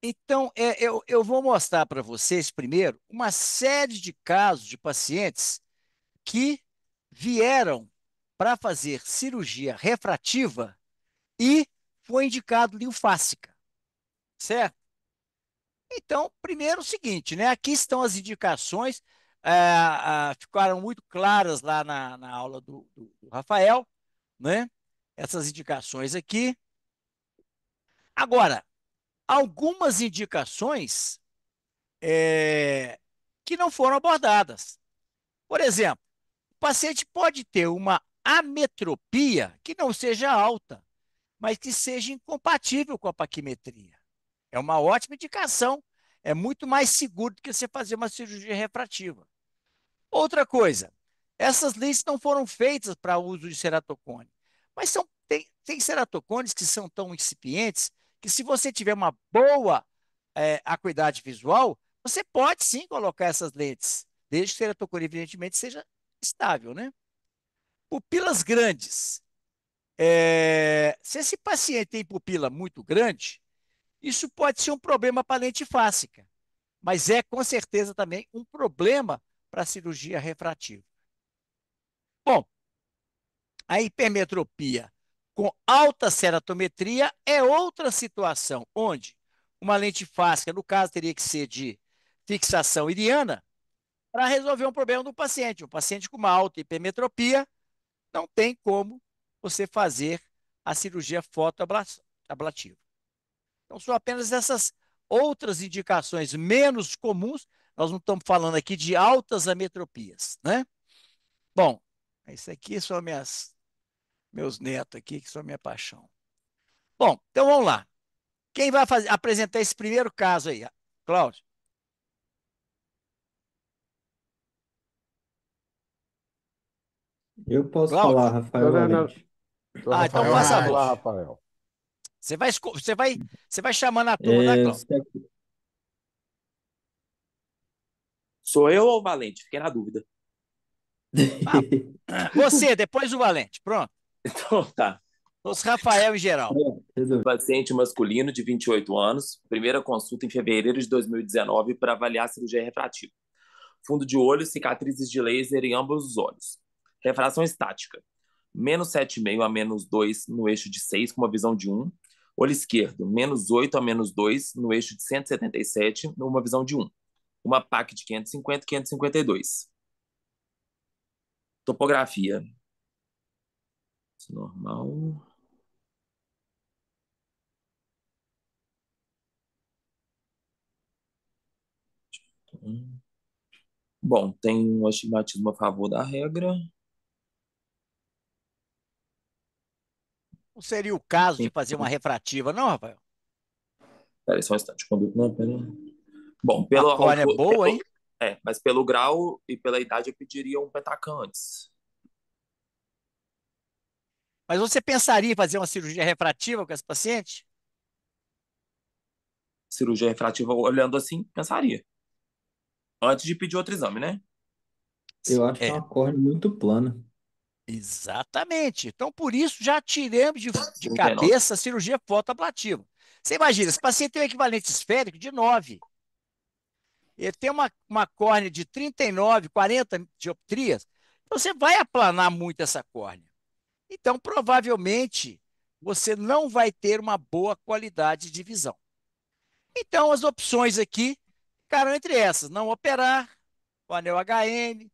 Então, eu vou mostrar para vocês primeiro uma série de casos de pacientes que vieram para fazer cirurgia refrativa e foi indicado linfásica, certo? Então, primeiro o seguinte, né? Aqui estão as indicações, ficaram muito claras lá na aula do Rafael, né? Essas indicações aqui. Agora, algumas indicações que não foram abordadas. Por exemplo, o paciente pode ter uma ametropia que não seja alta, mas que seja incompatível com a paquimetria. É uma ótima indicação. É muito mais seguro do que você fazer uma cirurgia refrativa. Outra coisa, essas lentes não foram feitas para uso de ceratocone, mas tem ceratocones que são tão incipientes que se você tiver uma boa acuidade visual, você pode sim colocar essas lentes, desde que o ceratocone, evidentemente, seja estável, né? Pupilas grandes. Se esse paciente tem pupila muito grande, isso pode ser um problema para a lente fásica, mas é com certeza também um problema para a cirurgia refrativa. Bom, a hipermetropia com alta ceratometria é outra situação, onde uma lente fásica, no caso, teria que ser de fixação iriana, para resolver um problema do paciente. Um paciente com uma alta hipermetropia não tem como você fazer a cirurgia fotoablativa. Então, são apenas essas outras indicações menos comuns. Nós não estamos falando aqui de altas ametropias, né? Bom, isso aqui são meus netos aqui, que são minha paixão. Bom, então vamos lá. Quem vai apresentar esse primeiro caso aí? Cláudio? Eu posso falar, Cláudio? Rafael Não, não, não. Valente. O Ah, então Rafael, faça a vai lá, voz. Rafael. Você vai, você vai chamando a turma da É, Cláudio. você- Sou eu ou o Valente? Fiquei na dúvida. Ah, você, depois o Valente. Pronto. Então tá. Os Rafael em geral. Resolvi. Paciente masculino de 28 anos, primeira consulta em fevereiro de 2019 para avaliar a cirurgia refrativa. Fundo de olho, cicatrizes de laser em ambos os olhos. Refração estática. Menos 7,5 a menos 2 no eixo de 6 com uma visão de 1. Olho esquerdo, menos 8 a menos 2 no eixo de 177, numa visão de 1. Uma PAC de 550 e 552. Topografia. Normal. Bom, tem um astigmatismo a favor da regra. Não seria o caso de Tem... fazer uma refrativa, não, Rafael? Peraí, só um instante. Conduto, não, pera. Bom, A pela córnea é altura, boa, hein? mas pelo grau e pela idade eu pediria um pentacan antes. Mas você pensaria em fazer uma cirurgia refrativa com esse paciente? Cirurgia refrativa, olhando assim, pensaria. Antes de pedir outro exame, né? Eu acho que é É, uma córnea muito plana. exatamente. Então, por isso, já tiramos de 39. cabeça a cirurgia fotoablativa. Você imagina, esse paciente tem um equivalente esférico de 9. Ele tem uma córnea de 39, 40 dioptrias. Então, você vai aplanar muito essa córnea. Então, provavelmente, você não vai ter uma boa qualidade de visão. Então, as opções aqui ficaram entre essas: não operar, o anel HM,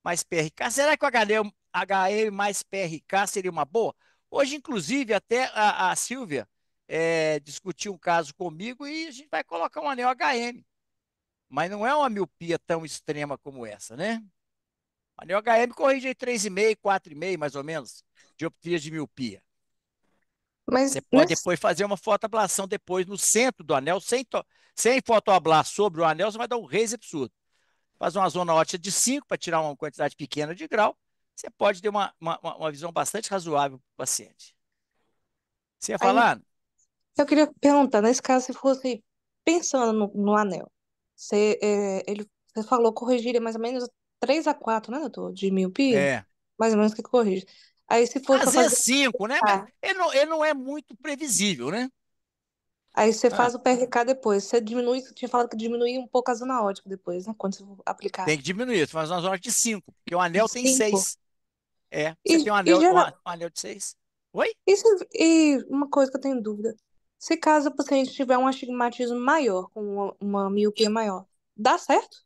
mais PRK. Será que o HM mais PRK seria uma boa? Hoje, inclusive, até a Silvia discutiu um caso comigo e a gente vai colocar um anel HM. Mas não é uma miopia tão extrema como essa, né? O anel HM corrige aí 3,5, 4,5, mais ou menos, dioptrias de miopia. Mas Você pode nesse, depois fazer uma fotoablação depois no centro do anel, sem fotoablar sobre o anel, você vai dar um raise absurdo. Faz uma zona ótica de 5 para tirar uma quantidade pequena de grau, você pode ter uma visão bastante razoável para o paciente. Você ia aí falar? eu queria perguntar, nesse caso, se fosse pensando no anel, você falou corrigiria mais ou menos 3 a 4, né, doutor, de miopia? É. Mais ou menos que corrige. Aí se fosse para Às vezes fazer. 5, né? Mas Ah, ele não é muito previsível, né? Aí você Ah, faz o PRK depois. Você diminui, você tinha falado que diminuía um pouco a zona ótica depois, né? Quando você for aplicar. tem que diminuir, tu faz uma zona de 5, porque o anel tem Cinco. 6. É, E, você tem um e, anel, um geral, anel de 6. Oi? e uma coisa que eu tenho dúvida. Se caso o paciente tiver um astigmatismo maior, com uma miopia maior, dá certo?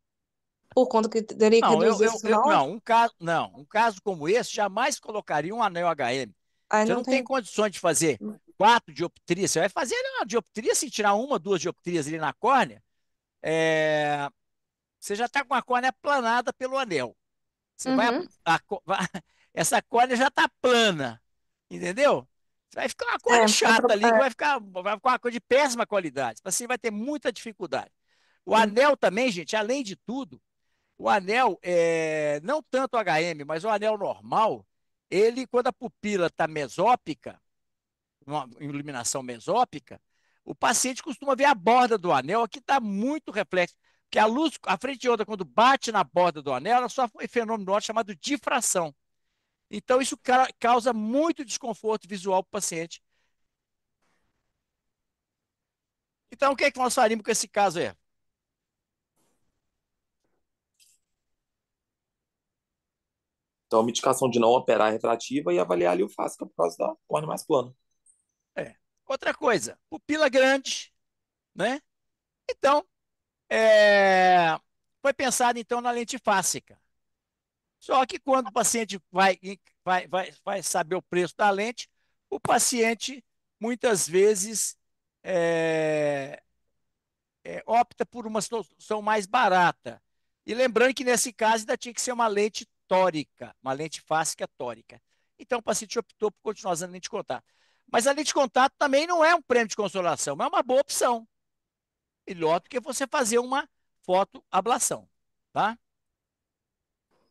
Por conta que teria que Não, reduzir essa zona ótica? um caso como esse, jamais colocaria um anel HM. Aí Você não não tem tem. condições de fazer 4 dioptrias. Você vai fazer uma dioptria, se tirar uma, duas dioptrias ali na córnea, você já está com a córnea planada pelo anel. Você vai, Uhum. essa córnea já está plana, entendeu? Vai ficar uma É, córnea chata ali, que é. vai ficar uma cor de péssima qualidade. Você vai ter muita dificuldade. O anel também, gente, além de tudo, o anel, não tanto o HM, mas o anel normal, ele, quando a pupila está mesópica, uma iluminação mesópica, o paciente costuma ver a borda do anel, aqui está muito reflexo, porque a luz, a frente de onda, quando bate na borda do anel, ela sofre um fenômeno óptico chamado difração. Então, isso causa muito desconforto visual para o paciente. Então, o que é que nós faríamos com esse caso aí? Então, uma indicação de não operar a refrativa e avaliar ali o fáscia por causa da córnea mais plana. É. Outra coisa, pupila grande, né? Então, é, foi pensado então na lente fásica. Só que quando o paciente vai saber o preço da lente, o paciente muitas vezes é, opta por uma solução mais barata. E lembrando que nesse caso ainda tinha que ser uma lente tórica, uma lente fáscica tórica. Então o paciente optou por continuar usando lente de contato. Mas a lente de contato também não é um prêmio de consolação, mas é uma boa opção. Melhor do que você fazer uma fotoablação, tá?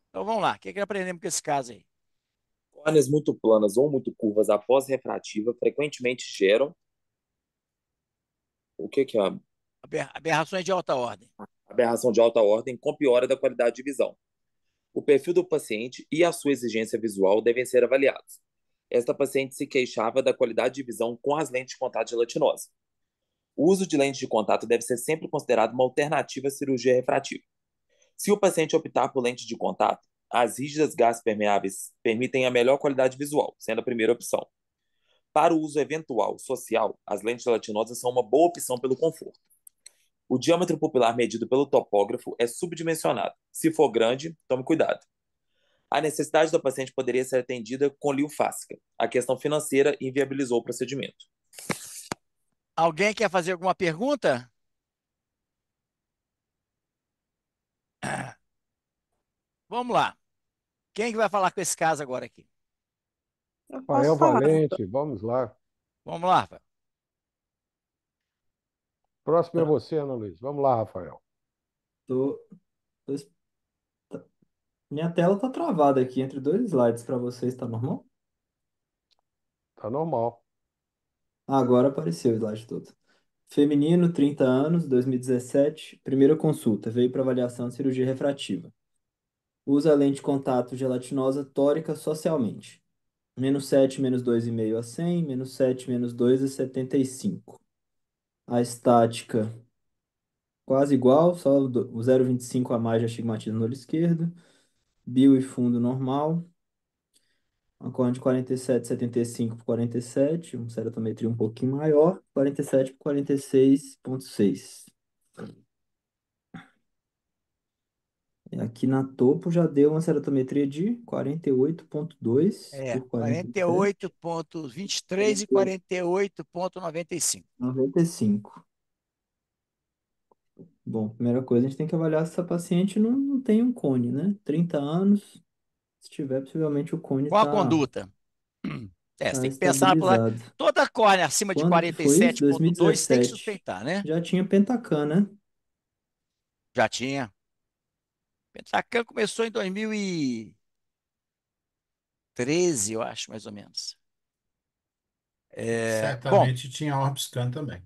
Então vamos lá, o que aprendemos com esse caso aí? Córneas muito planas ou muito curvas após refrativa frequentemente geram o que é a Aberrações de alta ordem. aberração de alta ordem com piora da qualidade de visão. O perfil do paciente e a sua exigência visual devem ser avaliados. Esta paciente se queixava da qualidade de visão com as lentes de contato gelatinosa. O uso de lente de contato deve ser sempre considerado uma alternativa à cirurgia refrativa. Se o paciente optar por lente de contato, as rígidas gás permeáveis permitem a melhor qualidade visual, sendo a primeira opção. Para o uso eventual social, as lentes gelatinosas são uma boa opção pelo conforto. O diâmetro pupilar medido pelo topógrafo é subdimensionado. Se for grande, tome cuidado. A necessidade do paciente poderia ser atendida com liofásica. A questão financeira inviabilizou o procedimento. Alguém quer fazer alguma pergunta? Vamos lá. Quem que vai falar com esse caso agora aqui? Eu posso Rafael falar. Valente, vamos lá. Vamos lá, Rafael. Próximo é Tá. você, Ana Luiz. Vamos lá, Rafael. Tô, tô es- tá- Minha tela tá travada aqui entre dois slides para vocês, tá normal? Tá normal. Agora apareceu o slide todo. Feminino, 30 anos, 2017, primeira consulta, veio para avaliação de cirurgia refrativa. Usa lente de contato gelatinosa tórica socialmente. -7, -2,5 a 100, -7, -2 a 75. A estática quase igual, só o 0,25 a mais de astigmatismo no olho esquerdo. Bio e fundo normal. Uma córnea de 47,75 por 47, uma ceratometria um pouquinho maior, 47 por 46,6. Aqui na topo já deu uma ceratometria de 48,2 por 47, 48,23 e 48,95. 95. Bom, primeira coisa, a gente tem que avaliar se essa paciente não tem um cone, né? 30 anos, se tiver, possivelmente o cone Qual a está conduta? Você tá tem que pensar estabilizado. toda córnea acima de Quando que foi isso? 47,2 tem que 2017. suspeitar, né? Já tinha Pentacan, né? Já tinha. Pentacan começou em 2013, eu acho, mais ou menos. Bom, Certamente tinha Orbscan também.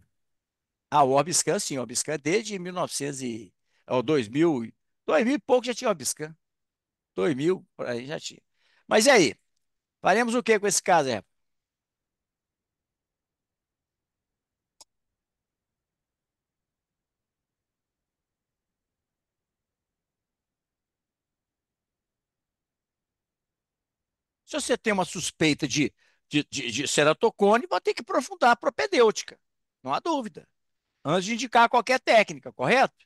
o Orbiscan, sim, o Orbiscan desde 1900 2000, 2000 e pouco já tinha Orbiscan. 2000, por aí já tinha. Mas e aí? Faremos o que com esse caso, é? Se você tem uma suspeita de ceratocone, vai ter que aprofundar a propedêutica, não há dúvida, antes de indicar qualquer técnica, correto?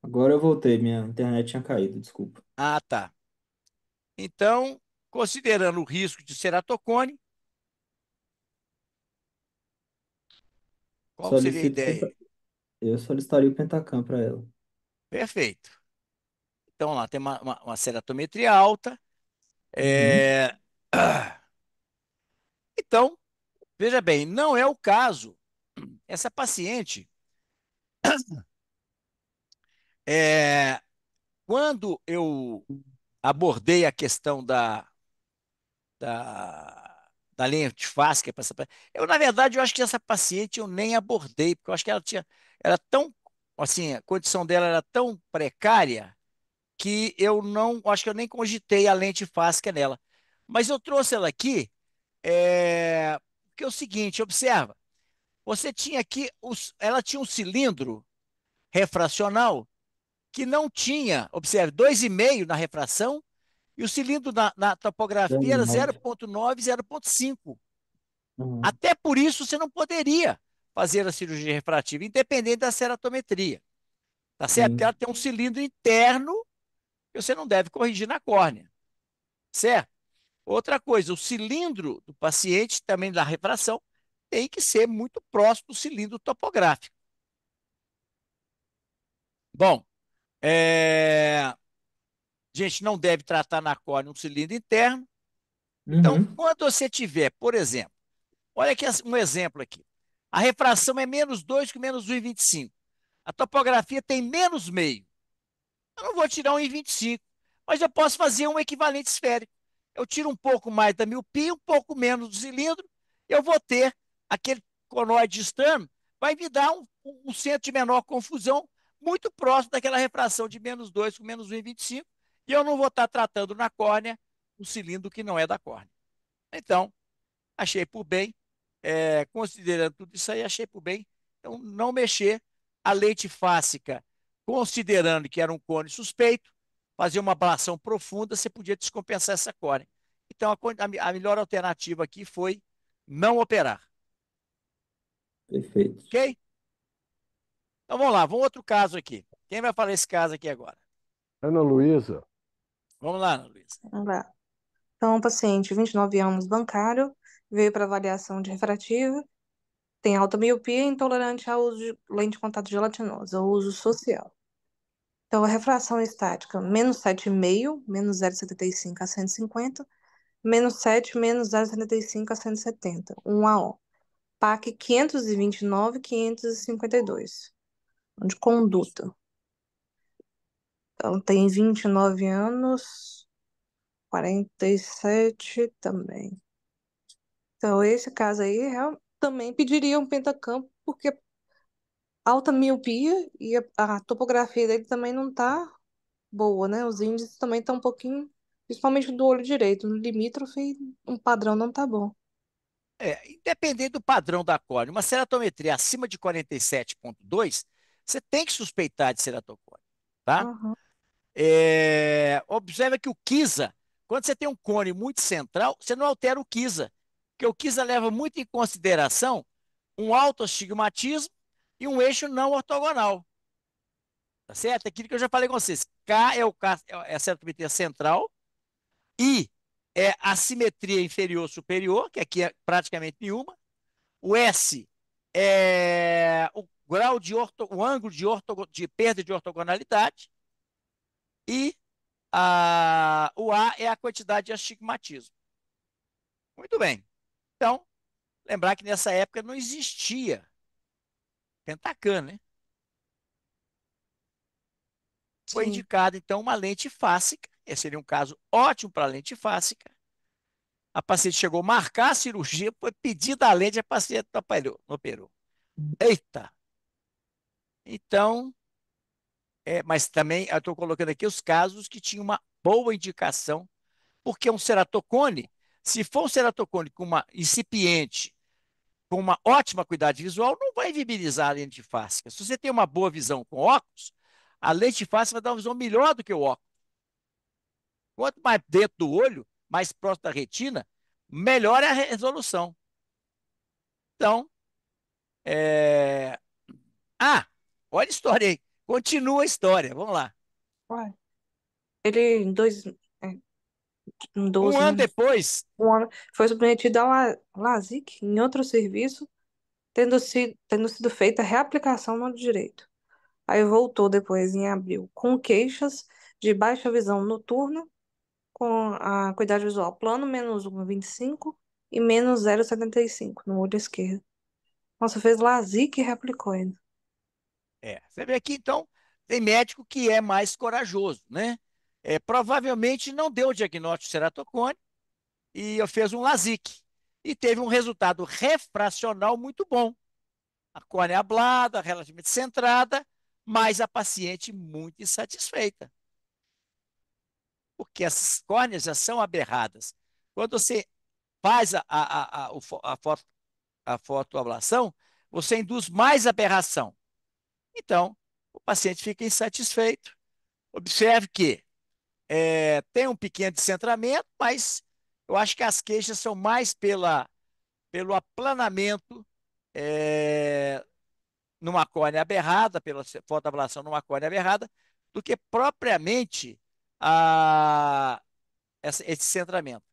Agora eu voltei, minha internet tinha caído, desculpa. Ah, tá. Então, considerando o risco de ceratocone, qual seria a Solicito ideia? Eu solicitaria o Pentacam para ela. Perfeito. Então, lá tem uma ceratometria alta. Uhum. É, Então, veja bem, não é o caso. Essa paciente, é, quando eu abordei a questão da lente fáscica para essa eu, na verdade, eu acho que essa paciente eu nem abordei, porque eu acho que ela tinha, era tão, assim, a condição dela era tão precária que eu não, acho que eu nem cogitei a lente fáscica nela. Mas eu trouxe ela aqui, porque é o seguinte, observa, você tinha aqui, ela tinha um cilindro refracional que não tinha, observe, 2,5 na refração e o cilindro na topografia era 19. 0,9, 0,5. Uhum. Até por isso você não poderia fazer a cirurgia refrativa, independente da ceratometria. Tá certo? Porque ela Sim. tem um cilindro interno que você não deve corrigir na córnea. Certo? Outra coisa, o cilindro do paciente, também da refração, tem que ser muito próximo do cilindro topográfico. Bom, a gente não deve tratar na córnea um cilindro interno. Então, Uhum. quando você tiver, por exemplo, olha aqui um exemplo aqui. A refração é -2 que -1,25. A topografia tem -0,5. Eu não vou tirar um 1,25, mas eu posso fazer um equivalente esférico. Eu tiro um pouco mais da miopia, um pouco menos do cilindro, eu vou ter aquele conoide externo, vai me dar um centro de menor confusão, muito próximo daquela refração de -2 com -1,25, e eu não vou estar tratando na córnea um cilindro que não é da córnea. Então, achei por bem, considerando tudo isso aí, achei por bem, então, não mexer. A lente fáscica, considerando que era um cone suspeito, fazer uma ablação profunda, você podia descompensar essa córnea. Então, a melhor alternativa aqui foi não operar. Perfeito. Ok? Então, vamos lá, vamos outro caso aqui. Quem vai falar esse caso aqui agora? Ana Luísa, Vamos lá, Ana Luísa. Vamos lá. Então, um paciente, 29 anos, bancário, veio para avaliação de refrativa, tem alta miopia e intolerante ao uso de lente de contato gelatinosa, ao uso social. Então, a refração estática, -7,5, -0,75 a 150, -7, -0,75 a 170, 1 AO. PAC 529, 552, de conduta. Então, tem 29 anos, 47 também. Então, esse caso aí também pediria um pentacampo, porque alta miopia e a topografia dele também não tá boa, né? Os índices também estão um pouquinho, principalmente do olho direito, no limítrofe, um padrão não tá bom. Independente do padrão da córnea, uma ceratometria acima de 47,2, você tem que suspeitar de ceratocone, tá? Aham. Observa que o Kisa, quando você tem um cone muito central, você não altera o Kisa, porque o Kisa leva muito em consideração um alto astigmatismo e um eixo não ortogonal. Tá certo? Aquilo que eu já falei com vocês. É a ceratometria central, I é a simetria inferior-superior, que aqui é praticamente nenhuma. O S é o grau o ângulo de perda de ortogonalidade. E o A é a quantidade de astigmatismo. Muito bem. Então, lembrar que nessa época não existia Pentacan, né? Foi Sim, indicado, então, uma lente fásica. Esse seria um caso ótimo para lente fásica. A paciente chegou a marcar a cirurgia, foi pedida a lente, a paciente não operou. Eita! Então, mas também eu estou colocando aqui os casos que tinham uma boa indicação, porque um ceratocone, se for um ceratocone com uma incipiente, com uma ótima qualidade visual, não vai invibilizar a lente fáscica. Se você tem uma boa visão com óculos, a lente fáscica vai dar uma visão melhor do que o óculos. Quanto mais dentro do olho, mais próximo da retina, melhor é a resolução. Então, é... ah, olha a história aí. Continua a história. Vamos lá. Uai. Ele, em Um 12, ano né? depois, Um ano, foi submetido ao LASIK em outro serviço, tendo sido feita a reaplicação no olho direito. Aí voltou depois, em abril, com queixas de baixa visão noturna, com a acuidade visual plano, menos 1,25 e menos 0,75 no olho esquerdo. Nossa, fez LASIK e reaplicou ainda. você vê aqui, então, tem médico que é mais corajoso, né? Provavelmente não deu o diagnóstico de ceratocone e eu fez um LASIK. E teve um resultado refracional muito bom. A córnea ablada, relativamente centrada, mas a paciente muito insatisfeita, porque essas córneas já são aberradas. Quando você faz a fotoablação, você induz mais aberração. Então, o paciente fica insatisfeito. Observe que tem um pequeno descentramento, mas eu acho que as queixas são mais pelo aplanamento é, numa córnea aberrada, pela fotoablação numa córnea aberrada, do que propriamente esse centramento.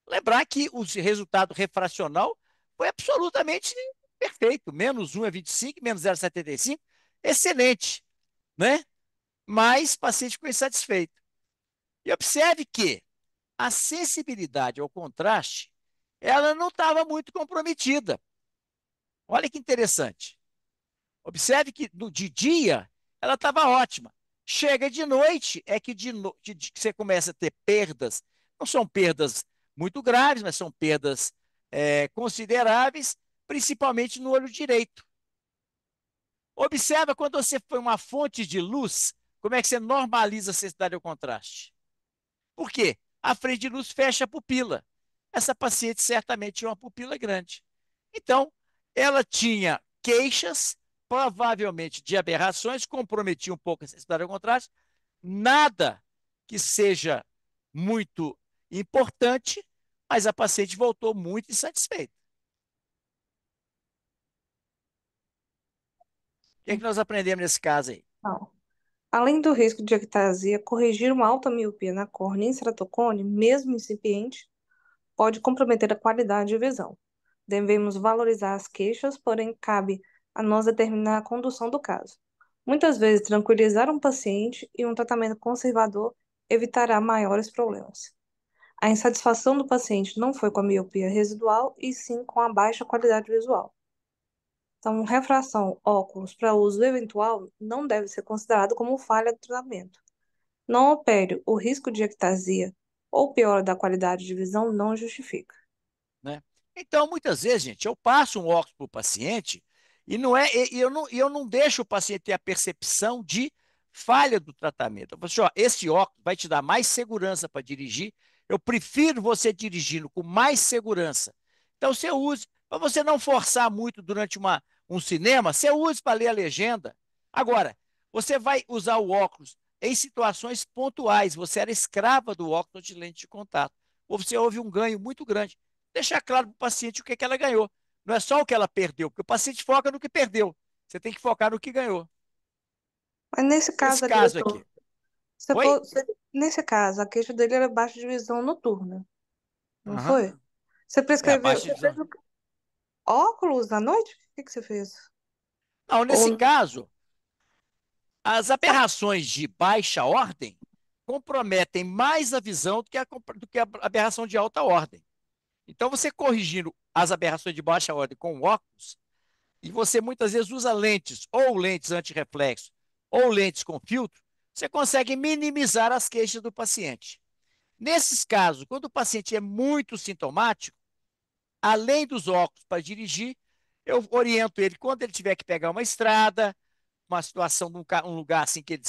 Lembrar que o resultado refracional foi absolutamente perfeito, menos 1,25, menos 0,75, excelente, né? Mas o paciente ficou insatisfeito. E observe que a sensibilidade ao contraste, ela não estava muito comprometida. Olha que interessante. Observe que de dia ela estava ótima. Chega de noite, é que você começa a ter perdas. Não são perdas muito graves, mas são perdas consideráveis, principalmente no olho direito. Observa quando você põe uma fonte de luz, como é que você normaliza a sensibilidade ao contraste. Por quê? A frente de luz fecha a pupila. Essa paciente certamente tinha uma pupila grande. Então, ela tinha queixas, provavelmente de aberrações, comprometia um pouco a sensibilidade ao contraste. Nada que seja muito importante, mas a paciente voltou muito insatisfeita. O que é que nós aprendemos nesse caso aí? Não. Além do risco de ectasia, corrigir uma alta miopia na córnea em ceratocone, mesmo incipiente, pode comprometer a qualidade de visão. Devemos valorizar as queixas, porém cabe a nós determinar a condução do caso. Muitas vezes, tranquilizar um paciente e um tratamento conservador evitará maiores problemas. A insatisfação do paciente não foi com a miopia residual, e sim com a baixa qualidade visual. Então, refração óculos para uso eventual não deve ser considerado como falha do tratamento. Não opere, o risco de ectasia ou piora da qualidade de visão não justifica. Né? Então, muitas vezes, gente, eu passo um óculos para o paciente e eu não deixo o paciente ter a percepção de falha do tratamento. Eu falo assim, ó, esse óculos vai te dar mais segurança para dirigir. Eu prefiro você dirigindo com mais segurança. Então, você use, para você não forçar muito durante um cinema, você use para ler a legenda. Agora, você vai usar o óculos em situações pontuais. Você era escrava do óculos de lente de contato. Ou você houve um ganho muito grande, deixar claro para o paciente o que, que ela ganhou. Não é só o que ela perdeu, porque o paciente foca no que perdeu. Você tem que focar no que ganhou. Mas nesse caso Nesse ali, caso aqui. doutor, você Oi? nesse caso, a queixa dele era baixa de visão noturna, não Uhum. foi? Você prescreveu, Abaixo de você fez visão. óculos à noite? O que você fez? Não, nesse Ou caso, as aberrações de baixa ordem comprometem mais a visão do que a aberração de alta ordem. Então, você corrigindo as aberrações de baixa ordem com óculos, e você muitas vezes usa lentes, ou lentes antirreflexo, ou lentes com filtro, você consegue minimizar as queixas do paciente. Nesses casos, quando o paciente é muito sintomático, além dos óculos para dirigir, eu oriento ele, quando ele tiver que pegar uma estrada, uma situação, um lugar assim que ele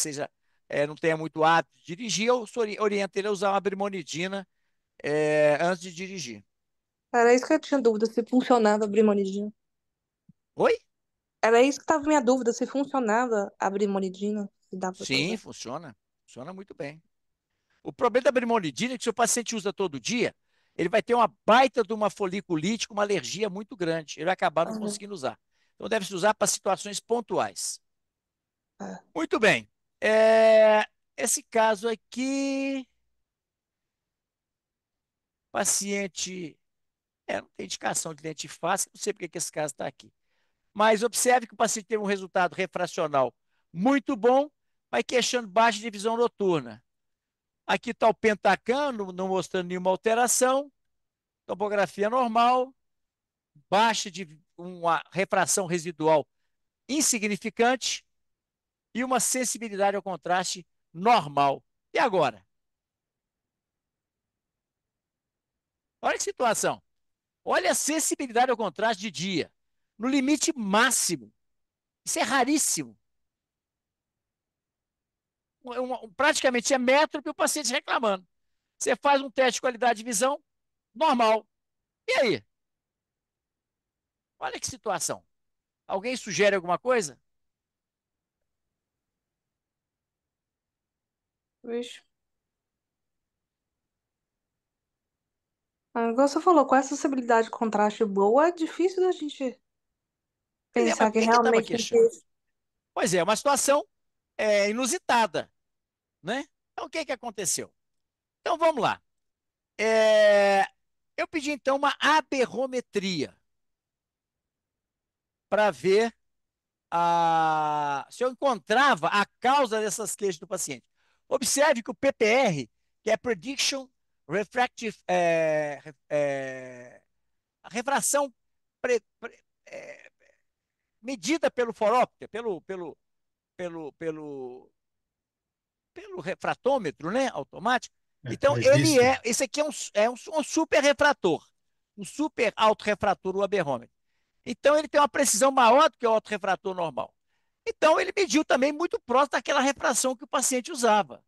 não tenha muito hábito de dirigir, eu oriento ele a usar uma brimonidina antes de dirigir. era isso que eu tinha dúvida, se funcionava a brimonidina. Oi? Era isso que estava minha dúvida, se funcionava a brimonidina, se dá para Sim, usar. funciona. Funciona muito bem. O problema da brimonidina é que se o paciente usa todo dia, ele vai ter uma baita de uma foliculite, uma alergia muito grande. Ele vai acabar não conseguindo usar. Então, deve se usar para situações pontuais. É. Muito bem. Esse caso aqui, paciente, não tem indicação de lente fácil, não sei porque que esse caso está aqui. Mas observe que o paciente teve um resultado refracional muito bom, mas queixando baixa de visão noturna. Aqui está o pentacam, não mostrando nenhuma alteração, topografia normal, baixa de uma refração residual insignificante e uma sensibilidade ao contraste normal. E agora? Olha que situação. Olha a sensibilidade ao contraste de dia, no limite máximo. Isso é raríssimo. Praticamente é métrope o paciente reclamando. Você faz um teste de qualidade de visão, normal. E aí? Olha que situação. Alguém sugere alguma coisa? Vixe. Igual você falou, com essa sensibilidade de contraste boa, é difícil da gente Pois é, mas pensar por que que que estava realmente tem queixando? que. Pois é, uma situação inusitada, né? Então, o que que aconteceu? Então, vamos lá. Eu pedi, então, uma aberrometria para ver se eu encontrava a causa dessas queixas do paciente. Observe que o PPR, que é Prediction Refractive, a refração pre, pre, é, medida pelo forópter, pelo refratômetro, né, automático. Então, Transistor. esse aqui é um super refrator, um super autorrefrator, o aberrômetro. Então, ele tem uma precisão maior do que o autorrefrator normal. Então, ele mediu também muito próximo daquela refração que o paciente usava.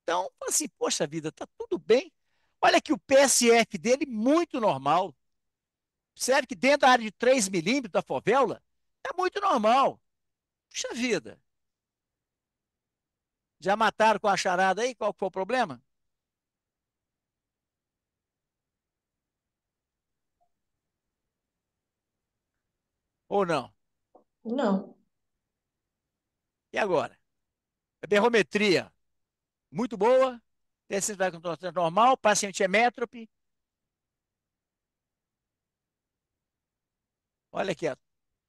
Então, assim, poxa vida, tá tudo bem. Olha aqui o PSF dele, muito normal. Observe que dentro da área de 3 milímetros da fovéola, é muito normal. Puxa vida. Já mataram com a charada aí? Qual foi o problema? Ou não? Não. E agora? A berrometria, muito boa. Densidade contraste normal. Paciente é métrope. Olha aqui, ó,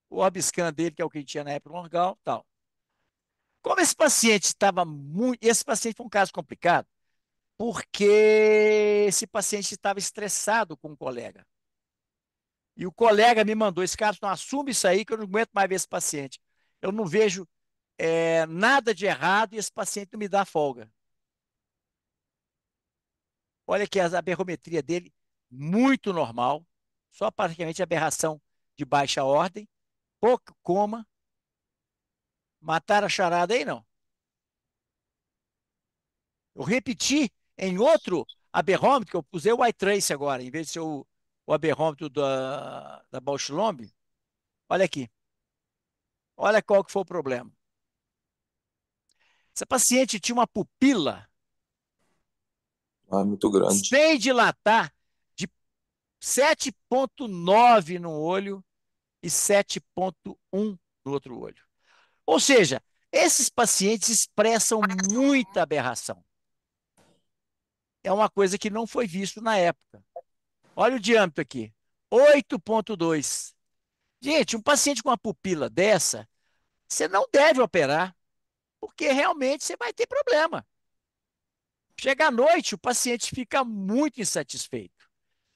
o Orbiscan dele, que é o que a gente tinha na época normal, tal. Como esse paciente estava muito. Esse paciente foi um caso complicado, porque esse paciente estava estressado com um colega. E o colega me mandou: esse cara, não assume isso aí, que eu não aguento mais ver esse paciente. Eu não vejo nada de errado e esse paciente não me dá folga. Olha aqui a aberrometria dele, muito normal, só praticamente aberração de baixa ordem, pouco coma. Mataram a charada aí, não? Eu repeti em outro aberrômetro, que eu usei o iTrace agora, em vez de ser o aberrômetro da Bausch Lomb. Olha aqui. Olha qual que foi o problema. Essa paciente tinha uma pupila Muito grande. sem dilatar de 7,9 no olho e 7,1 no outro olho. Ou seja, esses pacientes expressam muita aberração. É uma coisa que não foi visto na época. Olha o diâmetro aqui, 8,2. Gente, um paciente com uma pupila dessa, você não deve operar, porque realmente você vai ter problema. Chega à noite, o paciente fica muito insatisfeito.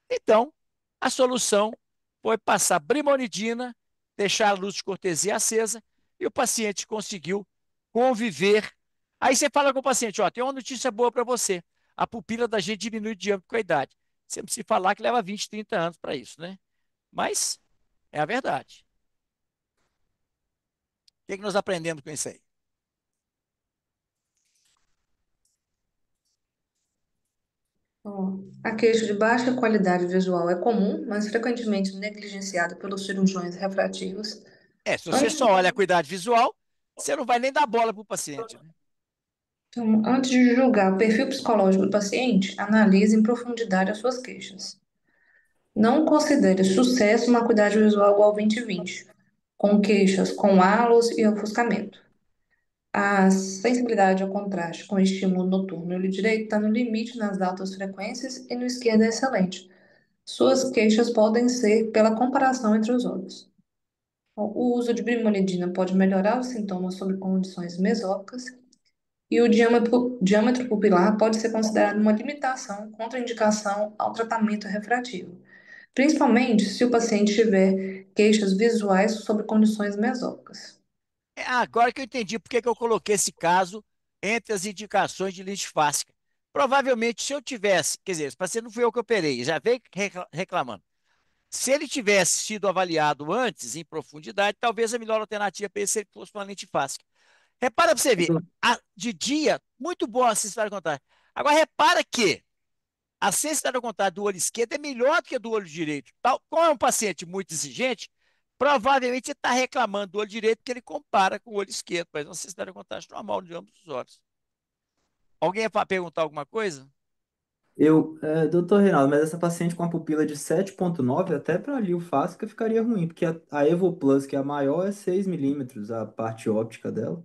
Então, a solução foi passar brimonidina, deixar a luz de cortesia acesa e o paciente conseguiu conviver. Aí você fala com o paciente: ó, tem uma notícia boa para você. A pupila da gente diminui de diâmetro com a idade. Você precisa falar que leva 20, 30 anos para isso, né? Mas é a verdade. O que, é que nós aprendemos com isso aí? Ó, a queixa de baixa qualidade visual é comum, mas frequentemente negligenciada pelos cirurgiões refrativos. Se você só olha a acuidade visual, você não vai nem dar bola para o paciente, né? Então, antes de julgar o perfil psicológico do paciente, analise em profundidade as suas queixas. Não considere sucesso uma acuidade visual igual 20/20, com queixas com halos e ofuscamento. A sensibilidade ao contraste com estímulo noturno e olho direito está no limite nas altas frequências e no esquerdo é excelente. Suas queixas podem ser pela comparação entre os olhos. O uso de brimolidina pode melhorar os sintomas sob condições mesópicas e o diâmetro pupilar pode ser considerado uma limitação contraindicação ao tratamento refrativo, principalmente se o paciente tiver queixas visuais sob condições mesópicas. Agora que eu entendi por que que eu coloquei esse caso entre as indicações de lente fáscica. Provavelmente, se eu tivesse, quer dizer, esse paciente não fui eu que operei, já veio reclamando. Se ele tivesse sido avaliado antes, em profundidade, talvez a melhor alternativa para ele seria que fosse uma lente fáscica. Repara para você ver, de dia, muito bom a sensibilidade ao contrário. Agora, repara que a sensibilidade ao contrário do olho esquerdo é melhor do que a do olho direito. Como é um paciente muito exigente, provavelmente ele está reclamando do olho direito porque ele compara com o olho esquerdo, mas uma sensibilidade ao contrário normal de ambos os olhos. Alguém ia perguntar alguma coisa? Doutor Reinaldo, mas essa paciente com a pupila de 7,9 até para ali o fáscica ficaria ruim, porque a Evo Plus, que é a maior, é 6 milímetros, a parte óptica dela.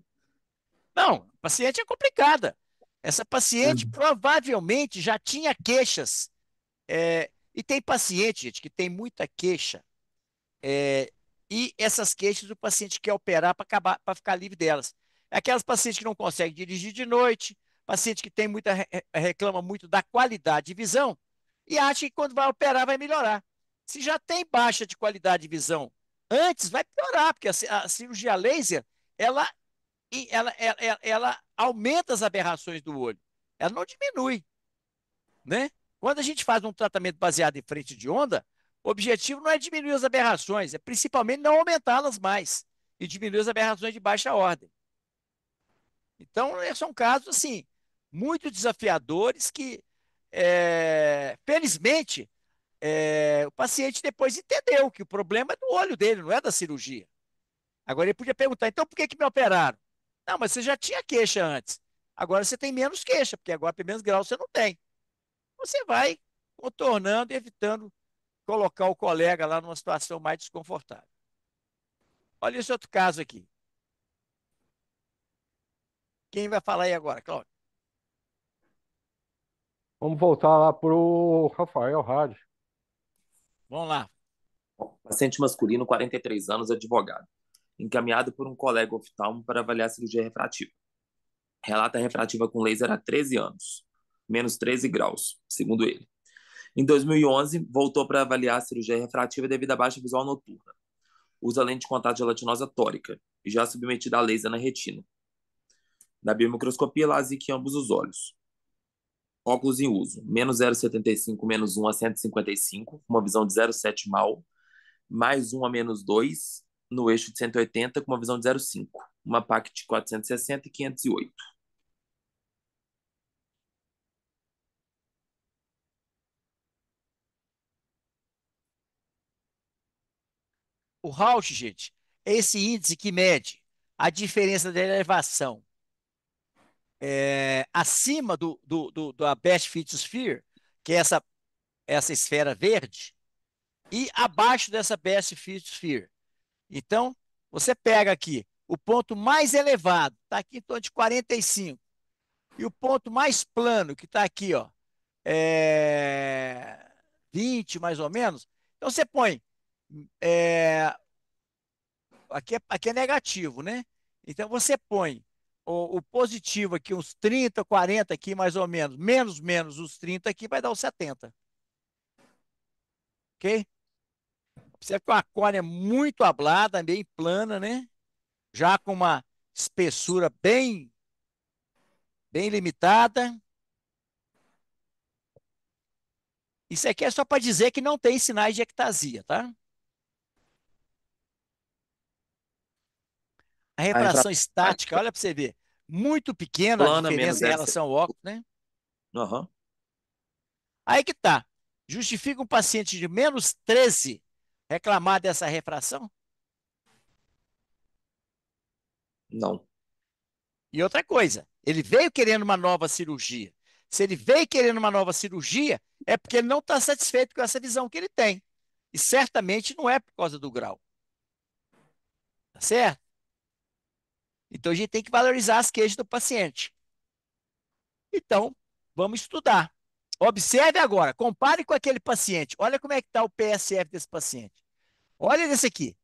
Não, a paciente é complicada. Essa paciente Ah, provavelmente já tinha queixas. E tem paciente, gente, que tem muita queixa. E essas queixas o paciente quer operar para acabar, para ficar livre delas. É aquelas pacientes que não conseguem dirigir de noite, paciente que tem muita, reclama muito da qualidade de visão e acha que quando vai operar vai melhorar. Se já tem baixa de qualidade de visão antes, vai piorar, porque a cirurgia laser, ela, ela aumenta as aberrações do olho. Ela não diminui, né? Quando a gente faz um tratamento baseado em frente de onda, o objetivo não é diminuir as aberrações, é principalmente não aumentá-las mais e diminuir as aberrações de baixa ordem. Então, são casos, assim, muito desafiadores que, felizmente, o paciente depois entendeu que o problema é do olho dele, não é da cirurgia. Agora, ele podia perguntar, então, por que que me operaram? Não, mas você já tinha queixa antes. Agora você tem menos queixa, porque agora, pelo menos, grau você não tem. Você vai contornando e evitando colocar o colega lá numa situação mais desconfortável. Olha esse outro caso aqui. Quem vai falar aí agora, Cláudio? Vamos voltar lá pro Rafael Hadi. Vamos lá. Paciente masculino, 43 anos, advogado. Encaminhado por um colega oftalmo para avaliar a cirurgia refrativa. Relata refrativa com laser há 13 anos, menos 13 graus, segundo ele. Em 2011, voltou para avaliar a cirurgia refrativa devido à baixa visual noturna. Usa lente de contato gelatinosa tórica e já submetida a laser na retina. Na biomicroscopia, LASIK em ambos os olhos. Óculos em uso, menos 0,75, menos 1 a 155, uma visão de 0,7 mal, mais 1 a menos 2, no eixo de 180, com uma visão de 0,5, uma PAC de 460 e 508. O Rausch, gente, é esse índice que mede a diferença da elevação acima da Best Fit Sphere, que é essa esfera verde, e abaixo dessa Best Fit Sphere. Então, você pega aqui o ponto mais elevado, está aqui em torno de 45, e o ponto mais plano, que está aqui, ó, 20 mais ou menos. Então, você põe é, aqui é negativo, né? Então você põe o positivo aqui, uns 30, 40 aqui mais ou menos, menos os 30 aqui vai dar os 70, ok? Observe que uma córnea muito ablada, bem plana, né? Já com uma espessura bem limitada. Isso aqui é só para dizer que não tem sinais de ectasia, tá? A A refração refração estática, olha para você ver, muito pequena a plana, menos diferença em 0,7. relação ao óculos, né? Uhum. Aí que tá. Justifica um paciente de menos 13 reclamar dessa refração? Não. E outra coisa, Ele veio querendo uma nova cirurgia. Se ele veio querendo uma nova cirurgia, é porque ele não está satisfeito com essa visão que ele tem. E certamente não é por causa do grau. Tá certo? Então a gente tem que valorizar as queixas do paciente. Então, vamos estudar. Observe agora, compare com aquele paciente. Olha como é que está o PSF desse paciente. Olha esse aqui.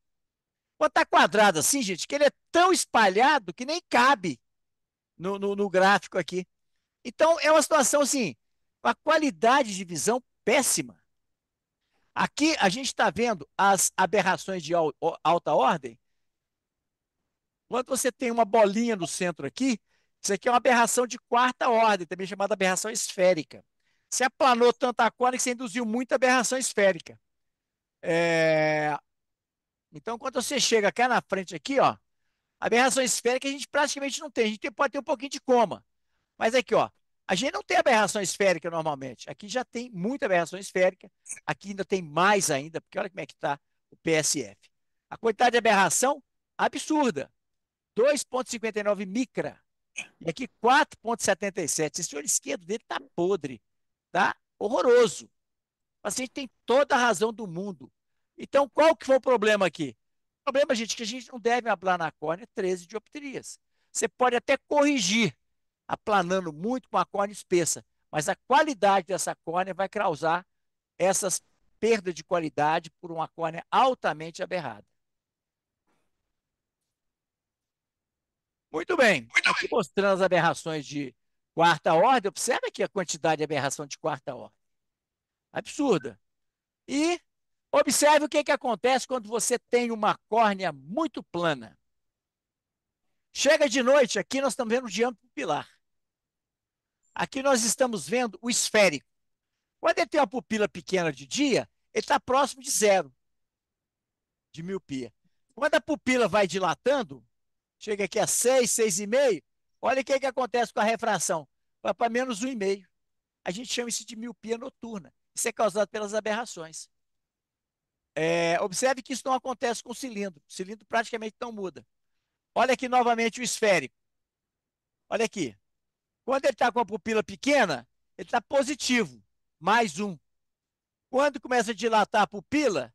Quando está quadrado assim, gente, que ele é tão espalhado que nem cabe no gráfico aqui. Então, é uma situação assim, uma qualidade de visão péssima. Aqui a gente está vendo as aberrações de alta ordem. Quando você tem uma bolinha no centro aqui, isso aqui é uma aberração de quarta ordem, também chamada aberração esférica. Você aplanou tanta cor que você induziu muita aberração esférica. Então, quando você chega cá na frente aqui, ó, aberração esférica a gente praticamente não tem. A gente pode ter um pouquinho de coma. Mas aqui, ó, a gente não tem aberração esférica normalmente. Aqui já tem muita aberração esférica. Aqui ainda tem mais ainda, porque olha como é que está o PSF. A quantidade de aberração, absurda. 2,59 micra. E aqui 4,77. Esse olho esquerdo dele está podre. Tá horroroso. O paciente tem toda a razão do mundo. Então, qual que foi o problema aqui? O problema, gente, é que a gente não deve aplanar na córnea 13 dioptrias. Você pode até corrigir aplanando muito com a córnea espessa, mas a qualidade dessa córnea vai causar essas perdas de qualidade por uma córnea altamente aberrada. Muito bem. Aqui mostrando as aberrações de quarta ordem. Observe aqui a quantidade de aberração de quarta ordem. Absurda. E observe o que acontece quando você tem uma córnea muito plana. Chega de noite, aqui nós estamos vendo o diâmetro pupilar. Aqui nós estamos vendo o esférico. Quando ele tem uma pupila pequena de dia, ele está próximo de zero de miopia. Quando a pupila vai dilatando, chega aqui a 6, 6,5, olha o que acontece com a refração. Vai para menos 1,5. A gente chama isso de miopia noturna. Isso é causado pelas aberrações. Observe que isso não acontece com o cilindro. O cilindro praticamente não muda. Olha aqui novamente o esférico. Olha aqui. Quando ele está com a pupila pequena, ele está positivo, mais 1. Quando começa a dilatar a pupila,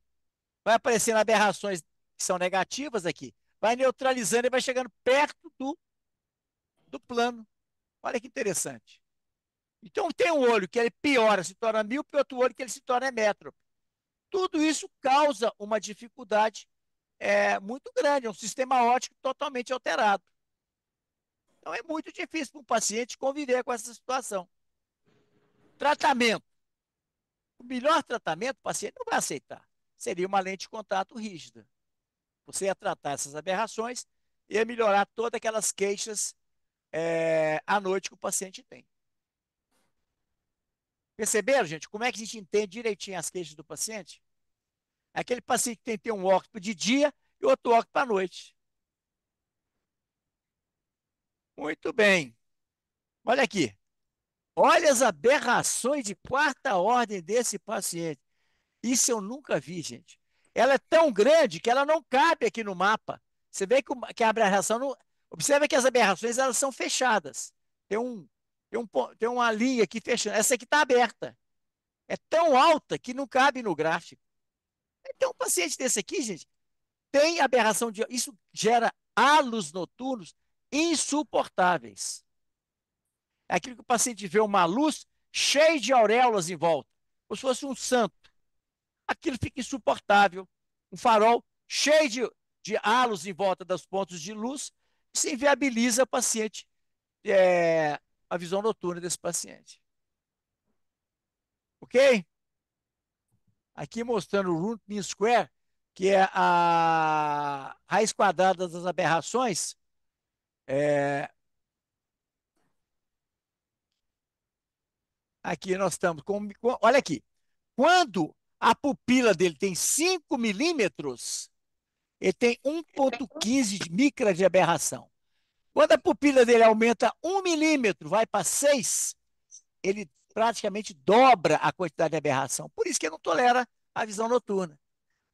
vai aparecendo aberrações que são negativas aqui. Vai neutralizando e vai chegando perto do plano. Olha que interessante. Então, tem um olho que ele piora, se torna míope, e outro olho que ele se torna métrope. Tudo isso causa uma dificuldade muito grande, é um sistema óptico totalmente alterado. Então, é muito difícil para um paciente conviver com essa situação. Tratamento. O melhor tratamento, o paciente não vai aceitar. Seria uma lente de contato rígida. Você ia tratar essas aberrações e ia melhorar todas aquelas queixas à noite que o paciente tem. Perceberam, gente, como é que a gente entende direitinho as queixas do paciente? É aquele paciente que tem que ter um óculos de dia e outro óculos para a noite. Muito bem. Olha aqui. Olha as aberrações de quarta ordem desse paciente. Isso eu nunca vi, gente. Ela é tão grande que ela não cabe aqui no mapa. Você vê que a aberração não... Observe que as aberrações elas são fechadas. Tem uma linha aqui fechando. Essa aqui está aberta. É tão alta que não cabe no gráfico. Então, um paciente desse aqui, gente, tem aberração de... Isso gera halos noturnos insuportáveis. É aquilo que o paciente vê uma luz cheia de auréolas em volta, como se fosse um santo. Aquilo fica insuportável. Um farol cheio de halos em volta dos pontos de luz, isso inviabiliza o paciente, a visão noturna desse paciente. Ok? Aqui mostrando o root mean square, que é a raiz quadrada das aberrações. Aqui nós estamos olha aqui. Quando a pupila dele tem 5 milímetros, ele tem 1,15 de micra de aberração. Quando a pupila dele aumenta 1 milímetro, vai para 6, ele praticamente dobra a quantidade de aberração. Por isso que ele não tolera a visão noturna.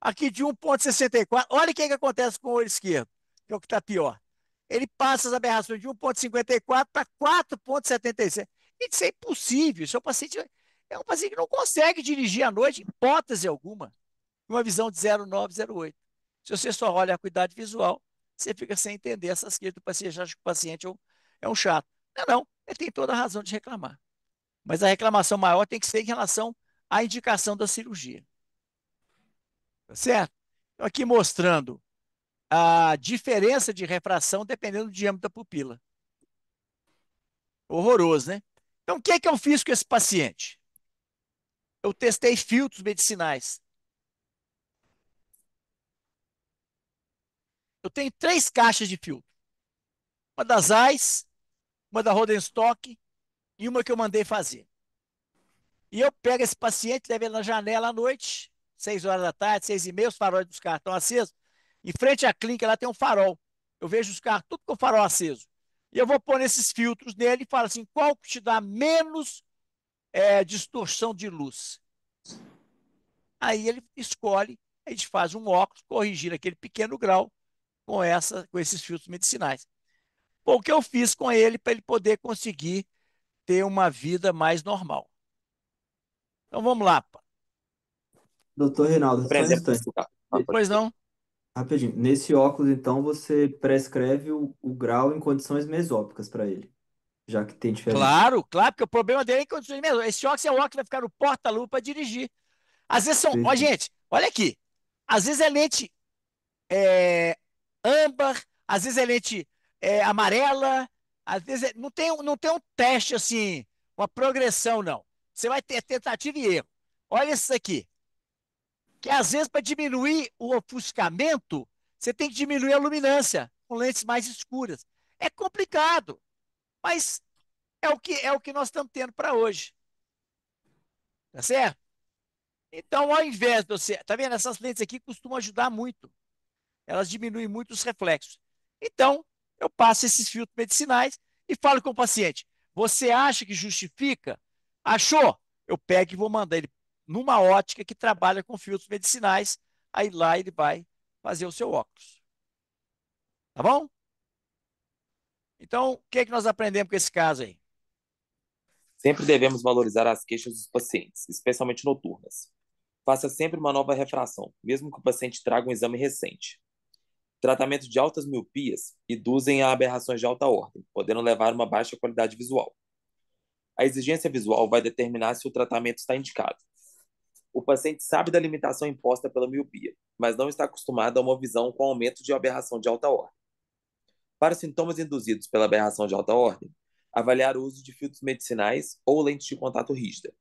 Aqui de 1,64, olha o que acontece com o olho esquerdo, que é o que está pior. ele passa as aberrações de 1,54 para 4,77. Isso é impossível. Isso é um paciente que não consegue dirigir à noite, em hipótese alguma, uma visão de 0,9, 0,8. Se você só olha a acuidade visual, você fica sem entender essas queixas do paciente, acha que o paciente é um chato. Não, não, ele tem toda a razão de reclamar. Mas a reclamação maior tem que ser em relação à indicação da cirurgia. Tá certo? Então, aqui mostrando a diferença de refração dependendo do diâmetro da pupila. Horroroso, né? Então, o que é que eu fiz com esse paciente? Eu testei filtros medicinais. Eu tenho 3 caixas de filtro. Uma das Zeiss, uma da Rodenstock e uma que eu mandei fazer. E eu pego esse paciente, levo ele na janela à noite, 6 horas da tarde, 6h30, os faróis dos carros estão acesos. Em frente à clínica, lá tem um farol. Eu vejo os carros tudo com o farol aceso. E eu vou pôr esses filtros nele e falo assim, qual que te dá menos distorção de luz? Aí ele escolhe, a gente faz um óculos, corrigir aquele pequeno grau com esses filtros medicinais. Bom, o que eu fiz com ele para ele poder conseguir ter uma vida mais normal. Então vamos lá. Doutor Reinaldo, só um Presente instante. Pois não? Rapidinho. Nesse óculos, então, você prescreve o grau em condições mesópicas para ele, já que tem diferença. Claro, claro, porque o problema dele é em condições mesmo. Esse óculos é o óculos que vai ficar no porta-luva para dirigir. Às vezes são. Ó, Perfeito. gente, olha aqui. Às vezes é lente âmbar, às vezes é lente amarela, às vezes não tem um teste assim, uma progressão, não. Você vai ter tentativa e erro. Olha isso aqui. Que às vezes, para diminuir o ofuscamento, você tem que diminuir a luminância com lentes mais escuras. É complicado, mas é o que nós estamos tendo para hoje. Tá certo? Então, ao invés de você. Tá vendo? Essas lentes aqui costumam ajudar muito. Elas diminuem muito os reflexos. Então, eu passo esses filtros medicinais e falo com o paciente: você acha que justifica? Achou? Eu pego e vou mandar ele numa ótica que trabalha com filtros medicinais. Aí lá ele vai fazer o seu óculos. Tá bom? Então, o que é que nós aprendemos com esse caso aí? Sempre devemos valorizar as queixas dos pacientes, especialmente noturnas. Faça sempre uma nova refração, mesmo que o paciente traga um exame recente. Tratamento de altas miopias induzem a aberrações de alta ordem, podendo levar a uma baixa qualidade visual. A exigência visual vai determinar se o tratamento está indicado. O paciente sabe da limitação imposta pela miopia, mas não está acostumado a uma visão com aumento de aberração de alta ordem. Para sintomas induzidos pela aberração de alta ordem, avaliar o uso de filtros medicinais ou lentes de contato rígida.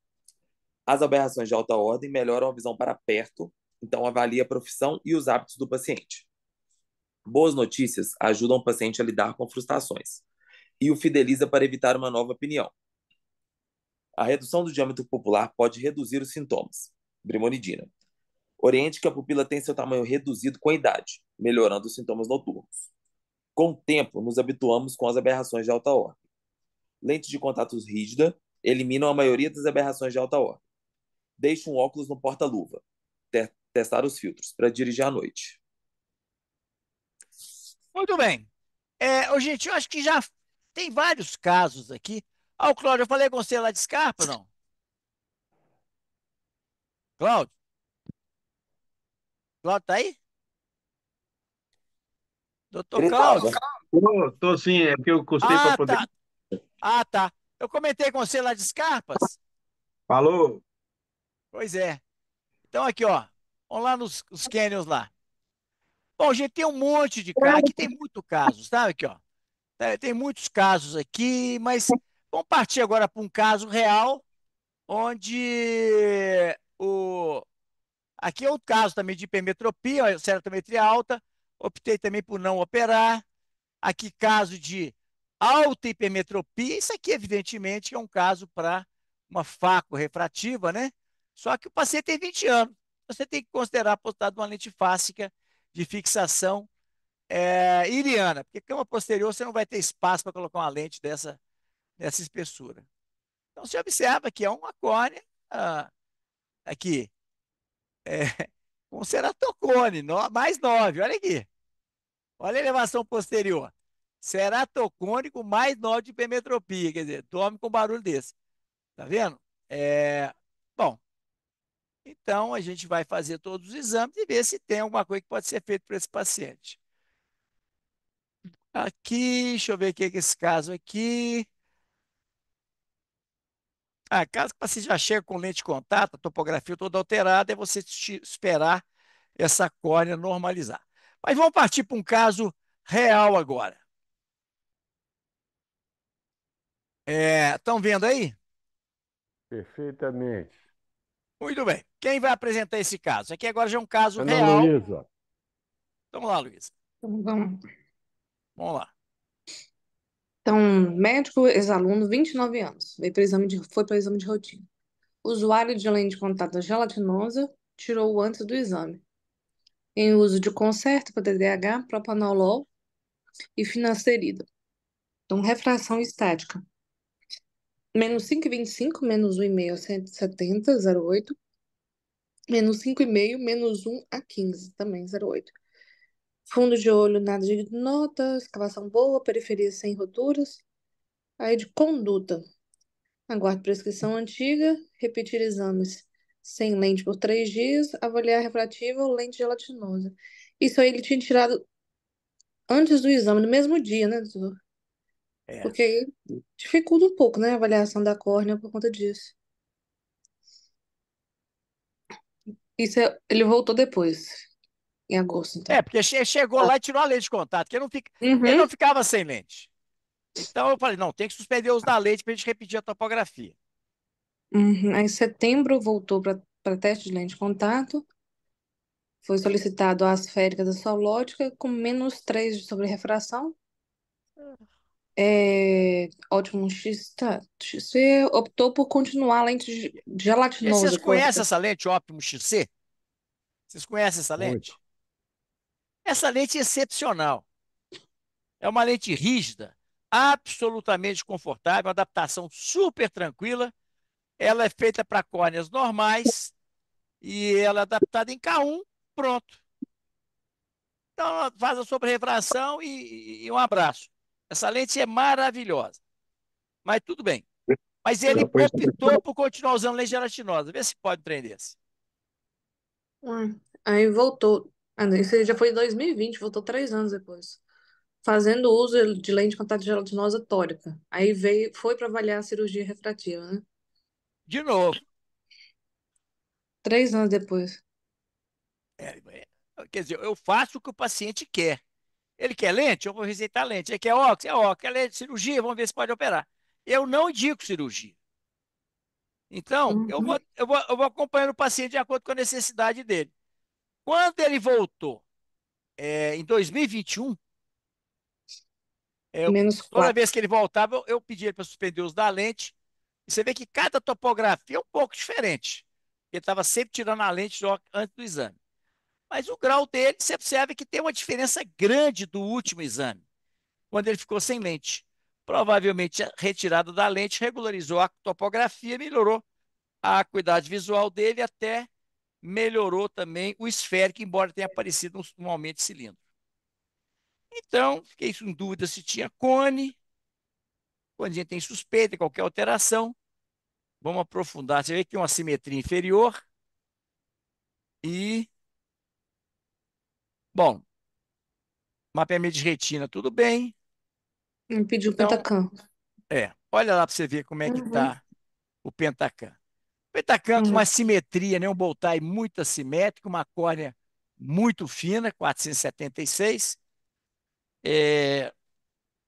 As aberrações de alta ordem melhoram a visão para perto, então avalie a profissão e os hábitos do paciente. Boas notícias ajudam o paciente a lidar com frustrações e o fideliza para evitar uma nova opinião. A redução do diâmetro pupilar pode reduzir os sintomas. Brimonidina. Oriente que a pupila tem seu tamanho reduzido com a idade, melhorando os sintomas noturnos. Com o tempo, nos habituamos com as aberrações de alta ordem. Lentes de contato rígida eliminam a maioria das aberrações de alta ordem. Deixe um óculos no porta-luva. Testar os filtros para dirigir à noite. Muito bem. Gente, eu acho que já tem vários casos aqui. O Cláudio, eu falei com você lá de Scarpa, não? Cláudio? Cláudio tá aí? Doutor Ele Cláudio? estava. Tô sim, é porque eu custei para Ah, poder. tá. Ah, tá. Eu comentei com você lá de Scarpas? Falou? Pois é. Então, aqui, ó. Vamos lá nos canyons lá. Bom, gente, tem um monte de casos. Aqui tem muito casos, tá? Aqui, ó. Tem muitos casos aqui, mas vamos partir agora para um caso real, onde aqui é o caso também de hipermetropia, ceratometria alta. Optei também por não operar. Aqui, caso de alta hipermetropia. Isso aqui, evidentemente, é um caso para uma faco refrativa, né? Só que o paciente tem 20 anos. Você tem que considerar a possibilidade de uma lente fásica de fixação iliana, porque cama posterior você não vai ter espaço para colocar uma lente dessa espessura. Então, você observa que é uma córnea aqui, é, com ceratocone, mais 9. Olha aqui. Olha a elevação posterior. ceratocônico mais 9 de hipermetropia, quer dizer, dorme com barulho desse. Tá vendo? Bom, então a gente vai fazer todos os exames e ver se tem alguma coisa que pode ser feita para esse paciente. Aqui, deixa eu ver o que é esse caso aqui. Caso que você já chega com lente de contato, a topografia toda alterada, é você esperar essa córnea normalizar. Mas vamos partir para um caso real agora. Estão vendo aí? Perfeitamente. Muito bem. Quem vai apresentar esse caso? Aqui agora já é um caso Ana real. Luísa. Vamos lá, Luiz. Então, vamos. Vamos lá. Então, médico, ex-aluno, 29 anos. Foi para o exame de rotina. Usuário de lente de contato gelatinosa, tirou antes do exame. Em uso de Concerta para TDAH, propanolol e finasterida. Então, refração estática. Menos 5,25, menos 1,5 a 170, 0,8. Menos 5,5, menos 1 a 15, também 0,8. Fundo de olho, nada de nota, escavação boa, periferia sem roturas. Aí de conduta. Aguarde prescrição antiga, repetir exames sem lente por 3 dias, avaliar refrativa ou lente gelatinosa. Isso aí ele tinha tirado antes do exame, no mesmo dia, né, doutor? É. Porque aí dificulta um pouco, né, a avaliação da córnea por conta disso. Ele voltou depois, em agosto, então. Porque chegou lá e tirou a lente de contato, que ele Uhum, não ficava sem lente. Então eu falei, não, tem que suspender o uso da lente para a gente repetir a topografia. uhum. Aí, em setembro, voltou para teste de lente de contato. Foi solicitado a asférica da solótica com menos 3 de sobrerrefração. Ótimo X, tá. XC optou por continuar a lente E vocês gelatinosa conhecem corta. essa lente Optimus XC? Vocês conhecem essa Muito. lente? Essa lente é excepcional. É uma lente rígida, absolutamente confortável, uma adaptação super tranquila. Ela é feita para córneas normais e ela é adaptada em K1, pronto. Então, ela faz a sobrerrefração e um abraço. Essa lente é maravilhosa. Mas tudo bem. Mas ele Depois, optou por continuar usando lente gelatinosa. Vê se pode prender esse. Aí voltou. Isso aí já foi em 2020, voltou 3 anos depois. Fazendo uso de lente de contato gelatinosa tórica. Aí foi para avaliar a cirurgia refrativa, né? De novo. 3 anos depois. Quer dizer, eu faço o que o paciente quer. Ele quer lente, eu vou receitar lente. Ele quer óculos, é óculos. Quer lente, cirurgia, vamos ver se pode operar. Eu não indico cirurgia. Então, eu Uhum. vou, eu vou, eu vou acompanhando o paciente de acordo com a necessidade dele. Quando ele voltou em 2021, Menos toda 4. vez que ele voltava, eu pedi ele para suspender o uso da lente. E você vê que cada topografia é um pouco diferente. Ele estava sempre tirando a lente antes do exame. Mas o grau dele, você observa que tem uma diferença grande do último exame, quando ele ficou sem lente. Provavelmente a retirada da lente regularizou a topografia, melhorou a acuidade visual dele, até melhorou também o esférico, embora tenha aparecido um aumento de cilindro. Então, fiquei em dúvida se tinha cone. Quando a gente tem suspeita de qualquer alteração, vamos aprofundar. Você vê que tem uma simetria inferior e, bom, mapeamento de retina, tudo bem. Me pediu Então, Pentacam. olha lá para você ver como é que Uhum. está o Pentacam. O Pentacam com Uhum. uma simetria, né? Um Boltai muito assimétrico, uma córnea muito fina, 476.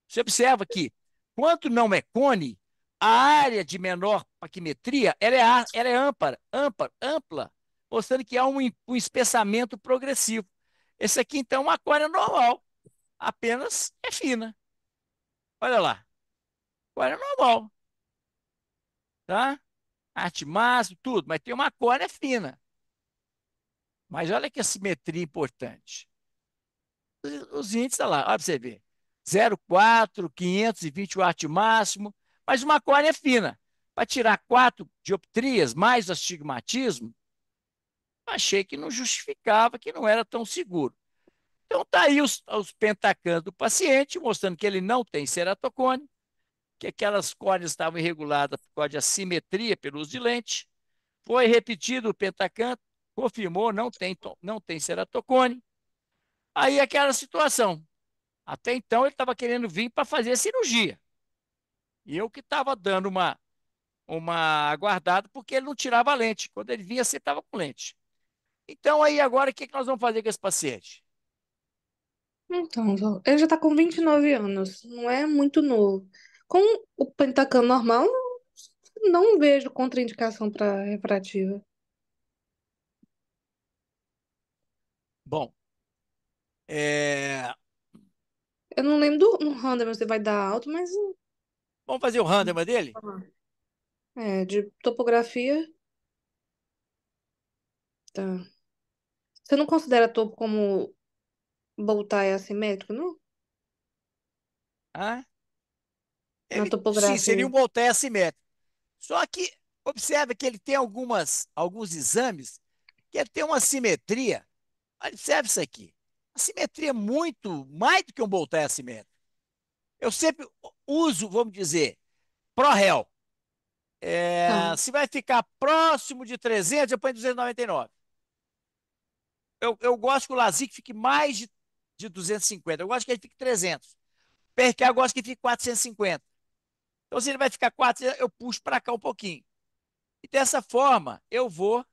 Você observa que, quanto não é cone, a área de menor paquimetria ela é ampla, mostrando que há um espessamento progressivo. Esse aqui, então, é uma córnea normal, apenas é fina. Olha lá, córnea normal, tá? Arte máximo, tudo, mas tem uma córnea fina. Mas olha que assimetria importante. Os índices, olha lá, olha para você ver. 0,4, 520 o arte máximo, mas uma córnea fina. Para tirar 4 dioptrias mais o astigmatismo, achei que não justificava, que não era tão seguro. Então, está aí os pentacãs do paciente, mostrando que ele não tem ceratocone, que aquelas córneas estavam irreguladas por causa de assimetria pelo uso de lente. Foi repetido o pentacam, confirmou, não tem ceratocone. Aí aquela situação. Até então ele estava querendo vir para fazer a cirurgia. E eu que estava dando uma aguardada, porque ele não tirava a lente. Quando ele vinha, você estava com lente. Então, aí agora, o que nós vamos fazer com esse paciente? Então, ele já tá com 29 anos, não é muito novo. Com o Pentacam normal, não vejo contraindicação para refrativa. Bom, é, Eu não lembro no Randomize você vai dar alto, mas vamos fazer o random dele? de topografia, tá. Você não considera topo como voltar é assimétrico, não? Ah, Na sim, seria topografia. um voltaire assimétrico. Só que observe que ele tem alguns exames que ele tem uma simetria. Observe isso aqui. A simetria é muito mais do que um voltaire assimétrico. Eu sempre uso, vamos dizer, ProRel. Tá. Se vai ficar próximo de 300, eu ponho 299. Eu gosto que o LASIK fique mais de 250. Eu gosto que ele fique 300. PRK eu gosto que fique 450. Então, se ele vai ficar 400, eu puxo para cá um pouquinho. E dessa forma, eu vou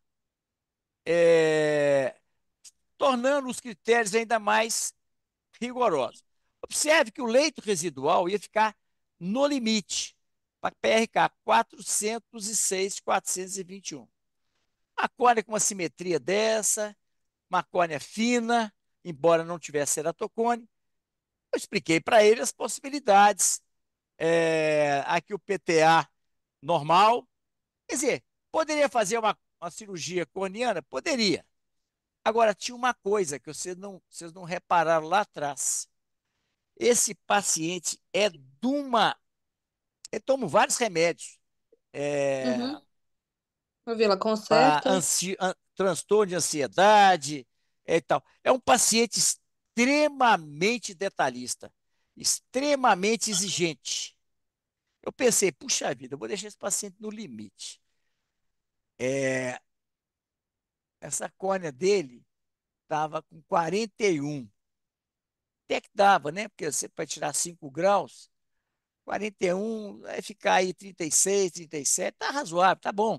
é, tornando os critérios ainda mais rigorosos. Observe que o leito residual ia ficar no limite para PRK 406, 421. Uma córnea com uma simetria dessa, uma córnea fina, embora não tivesse ceratocone, eu expliquei para ele as possibilidades. Aqui o PTA normal. Quer dizer, poderia fazer uma cirurgia corneana? Poderia. Agora, tinha uma coisa que vocês não repararam lá atrás. Esse paciente é de uma. Ele toma vários remédios Uhum. Eu vi, ela para conserta. transtorno de ansiedade e tal. É um paciente extremamente detalhista, extremamente exigente. Eu pensei, puxa vida, eu vou deixar esse paciente no limite. Essa córnea dele estava com 41. Até que dava, né? Porque você para tirar 5 graus, 41, vai ficar aí 36, 37, tá razoável, tá bom.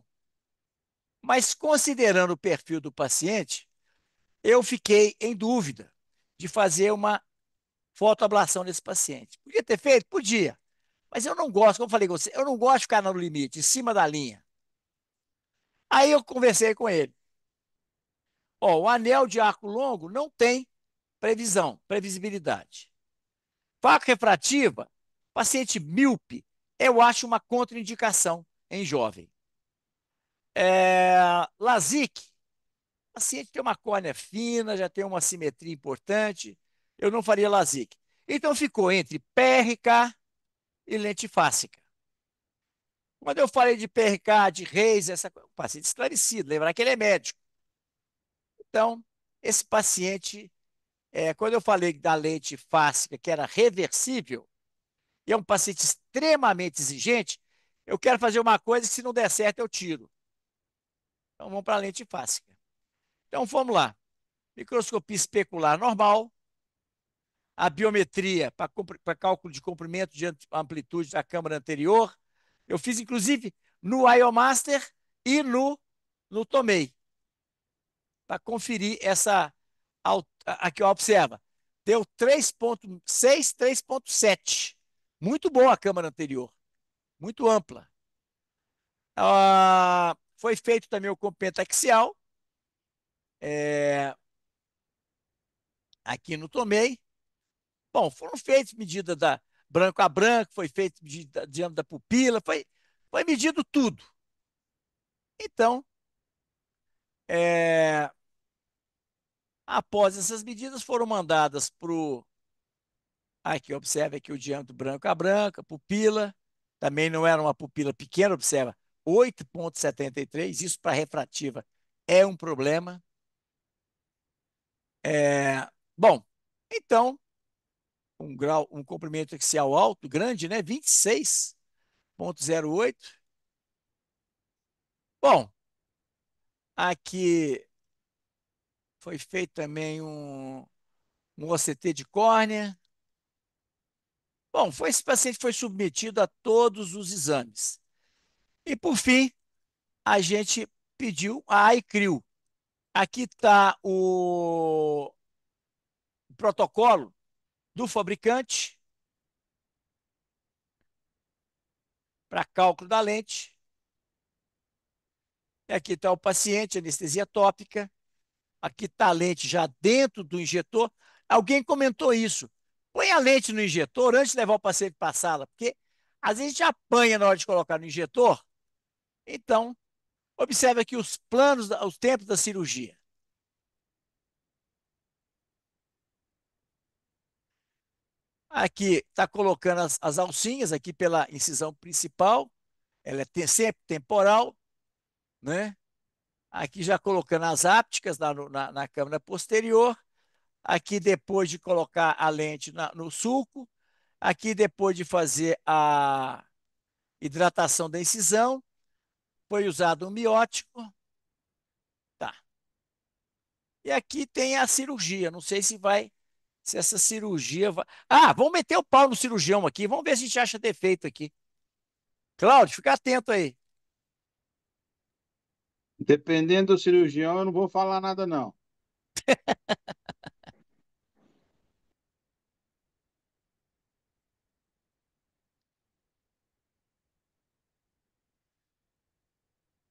Mas considerando o perfil do paciente, eu fiquei em dúvida de fazer uma fotoablação desse paciente. Podia ter feito? Podia. Mas eu não gosto, como eu falei com você, eu não gosto de ficar no limite, em cima da linha. Aí eu conversei com ele. Ó, o anel de arco longo não tem previsibilidade. Faca refrativa, paciente míope, eu acho uma contraindicação em jovem. LASIK, paciente tem uma córnea fina, já tem uma simetria importante, eu não faria LASIK. Então ficou entre PRK e lente fásica. Quando eu falei de PRK, de Reis, o paciente esclarecido, lembrar que ele é médico. Então, esse paciente, quando eu falei da lente fásica, que era reversível, e é um paciente extremamente exigente, eu quero fazer uma coisa que, se não der certo, eu tiro. Então, vamos para a lente fásica. Então, vamos lá. Microscopia especular normal, a biometria para cálculo de comprimento de amplitude da câmara anterior. Eu fiz, inclusive, no IOMaster e no Tomei, para conferir essa. Aqui, ó, observa. Deu 3,6, 3,7. Muito boa a câmara anterior, muito ampla. Foi feito também o comprimento axial, aqui no Tomei. Bom, foram feitas medidas da branco a branco, foi feito medida diâmetro da pupila, foi medido tudo. Então, após essas medidas, foram mandadas para o. Aqui, observe aqui o diâmetro branco a branco, a pupila. Também não era uma pupila pequena, observa, 8,73. Isso para refrativa é um problema. Bom, Então, um comprimento axial alto, grande, né? 26,08. Bom, aqui foi feito também um OCT de córnea. Bom, esse paciente foi submetido a todos os exames. E, por fim, a gente pediu a ICRIL. Aqui está o protocolo do fabricante para cálculo da lente. E aqui está o paciente, anestesia tópica. Aqui está a lente já dentro do injetor. Alguém comentou isso. Põe a lente no injetor antes de levar o paciente para a sala, porque às vezes a gente apanha na hora de colocar no injetor. Então, observe aqui os planos, os tempos da cirurgia. Aqui está colocando as alcinhas aqui pela incisão principal. Ela é sempre temporal, né? Aqui já colocando as ápticas na câmara posterior. Aqui depois de colocar a lente no sulco. Aqui depois de fazer a hidratação da incisão. Foi usado um miótico. Tá. E aqui tem a cirurgia. Não sei se essa cirurgia vai. Ah, vamos meter o pau no cirurgião aqui. Vamos ver se a gente acha defeito aqui. Cláudio, fica atento aí. Dependendo do cirurgião, eu não vou falar nada, não.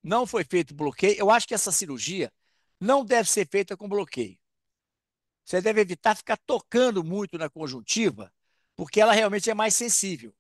Não foi feito bloqueio. Eu acho que essa cirurgia não deve ser feita com bloqueio. Você deve evitar ficar tocando muito na conjuntiva, porque ela realmente é mais sensível.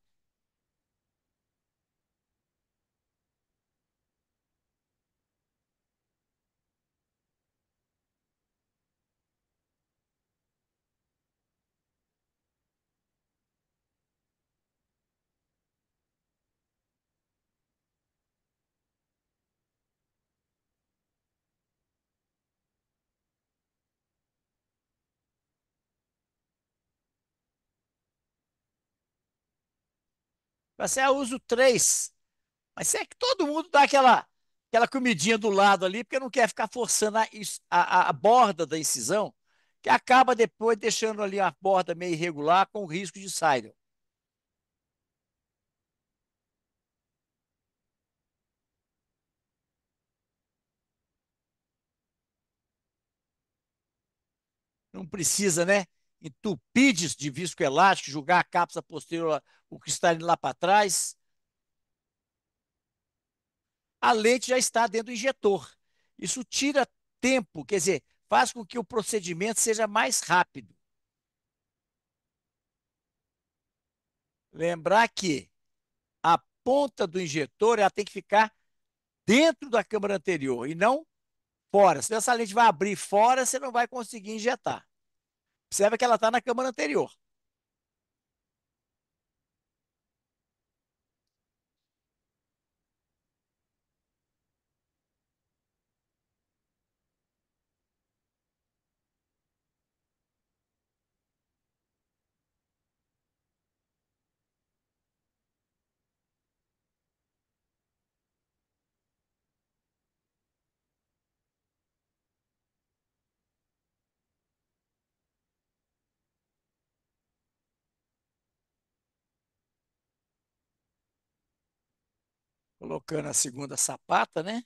Você usa o 3, mas é que todo mundo dá aquela comidinha do lado ali, porque não quer ficar forçando a borda da incisão, que acaba depois deixando ali a borda meio irregular com risco de saída. Não precisa, né? Entupir de viscoelástico, jogar a cápsula posterior, o cristalino lá para trás. A lente já está dentro do injetor. Isso tira tempo, quer dizer, faz com que o procedimento seja mais rápido. Lembrar que a ponta do injetor ela tem que ficar dentro da câmara anterior e não fora. Se essa lente vai abrir fora, você não vai conseguir injetar. Observa que ela está na câmara anterior. Colocando a segunda sapata, né?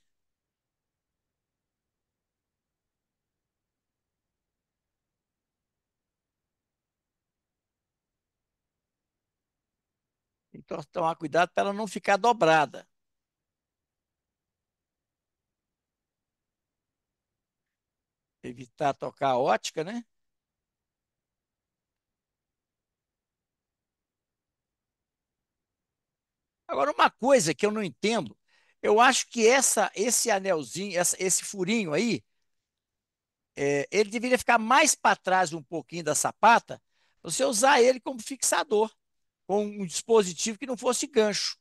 Então, tomar cuidado para ela não ficar dobrada. Evitar tocar a ótica, né? Agora, uma coisa que eu não entendo, eu acho que esse anelzinho, esse furinho aí, ele deveria ficar mais para trás um pouquinho da sapata, você usar ele como fixador, com um dispositivo que não fosse gancho.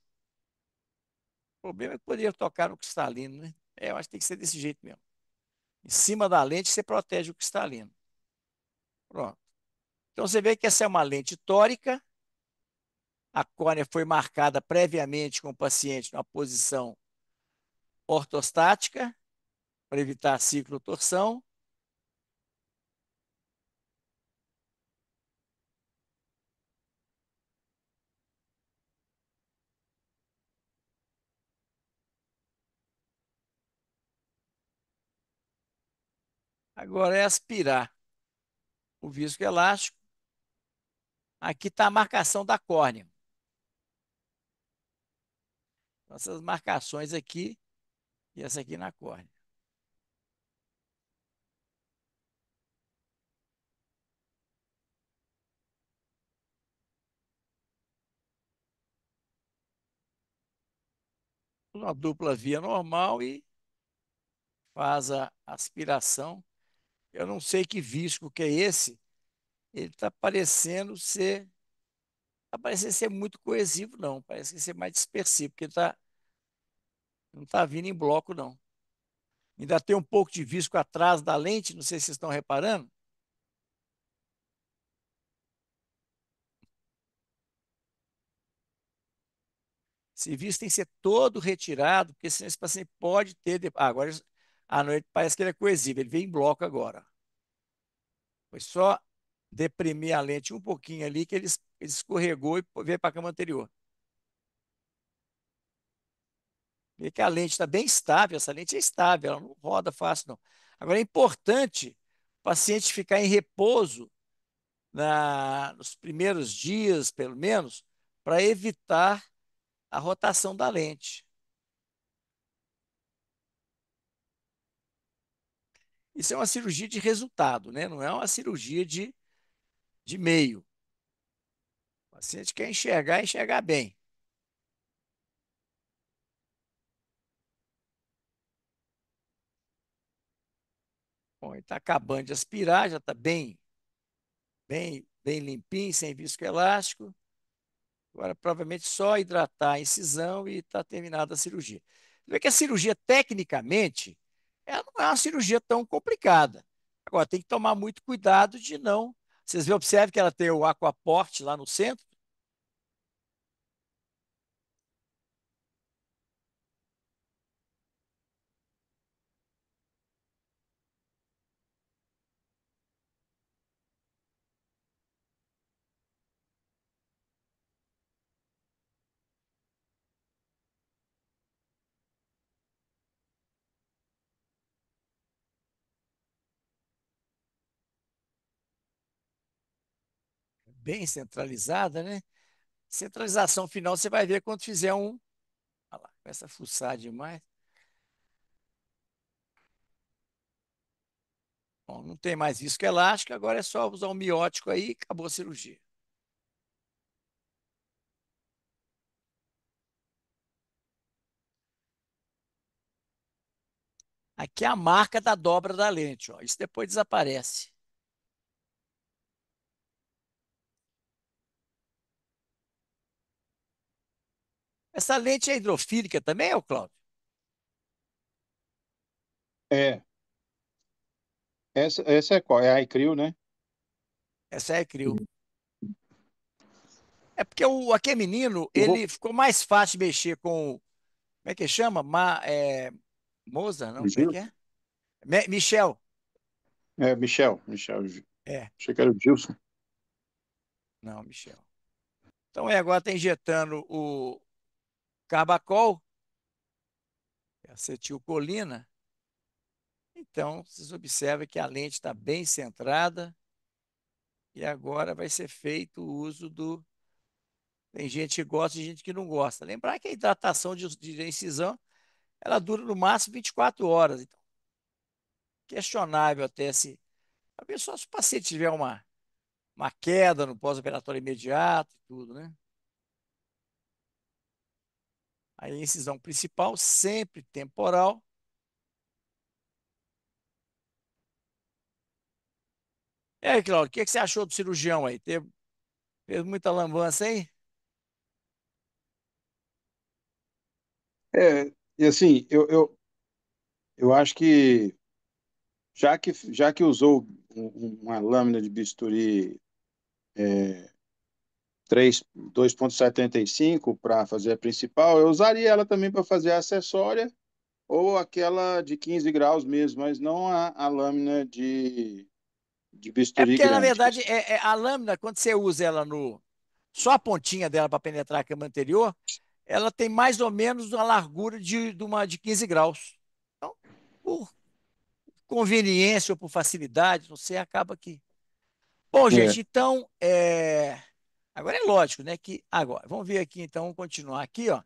O problema é que poderia tocar no cristalino, né? Eu acho que tem que ser desse jeito mesmo. Em cima da lente, você protege o cristalino. Pronto. Então você vê que essa é uma lente tórica, a córnea foi marcada previamente com o paciente numa posição ortostática, para evitar ciclotorção. Agora é aspirar o viscoelástico. Aqui está a marcação da córnea. Então, essas marcações aqui e essa aqui na córnea. Uma dupla via normal e faz a aspiração. Eu não sei que visco que é esse. Ele tá parecendo ser muito coesivo, não. Parece que ser mais dispersivo, porque não está vindo em bloco, não. Ainda tem um pouco de visco atrás da lente, não sei se vocês estão reparando. Esse visco tem que ser todo retirado, porque senão esse paciente pode ter. Agora à noite parece que ele é coesivo, ele vem em bloco agora. Foi só deprimir a lente um pouquinho ali que ele escorregou e veio para a cama anterior. Vê que a lente está bem estável, essa lente é estável, ela não roda fácil, não. Agora é importante o paciente ficar em repouso nos primeiros dias, pelo menos, para evitar a rotação da lente. Isso é uma cirurgia de resultado, né? Não é uma cirurgia de meio. O paciente quer enxergar e enxergar bem. Bom, ele está acabando de aspirar, já está bem limpinho, sem viscoelástico. Agora, provavelmente, só hidratar a incisão e está terminada a cirurgia. Você vê que a cirurgia, tecnicamente, ela não é uma cirurgia tão complicada. Agora, tem que tomar muito cuidado de não. Vocês observam que ela tem o aquaporte lá no centro? Bem centralizada, né? Centralização final você vai ver quando fizer um. Olha lá, começa a fuçar demais. Bom, não tem mais isco elástico, agora é só usar um miótico aí e acabou a cirurgia. Aqui é a marca da dobra da lente, ó. Isso depois desaparece. Essa lente é hidrofílica também, ô Cláudio? É. Essa é qual? É a iCrio, né? Essa é a Crio. É porque aquele menino, Eu vou. ele ficou mais fácil de mexer com, como é que chama? Mozart, não, como é que Gilson? é? Michel. É, Michel. É, Achei que era o Gilson. não, Michel. Então, agora está injetando o Carbacol, que é acetilcolina. Então, vocês observam que a lente está bem centrada e agora vai ser feito o uso do. Tem gente que gosta e gente que não gosta. Lembrar que a hidratação de incisão ela dura no máximo 24 horas. Então, questionável até se. A pessoa, se o paciente tiver uma queda no pós-operatório imediato e tudo, né? Aí a incisão principal, sempre temporal. E aí, Claudio, o que você achou do cirurgião aí? Fez muita lambança aí? E assim, eu acho que já que usou uma lâmina de bisturi 2,75 para fazer a principal. Eu usaria ela também para fazer a acessória ou aquela de 15 graus mesmo, mas não a lâmina de É bisturi porque, na grande. verdade, a lâmina, quando você usa ela só a pontinha dela para penetrar a cama anterior, ela tem mais ou menos uma largura de uma de 15 graus. Então, por conveniência ou por facilidade, não sei, acaba aqui. Bom, É. gente, então, agora é lógico, né, que agora, vamos ver aqui, então, vamos continuar aqui, ó.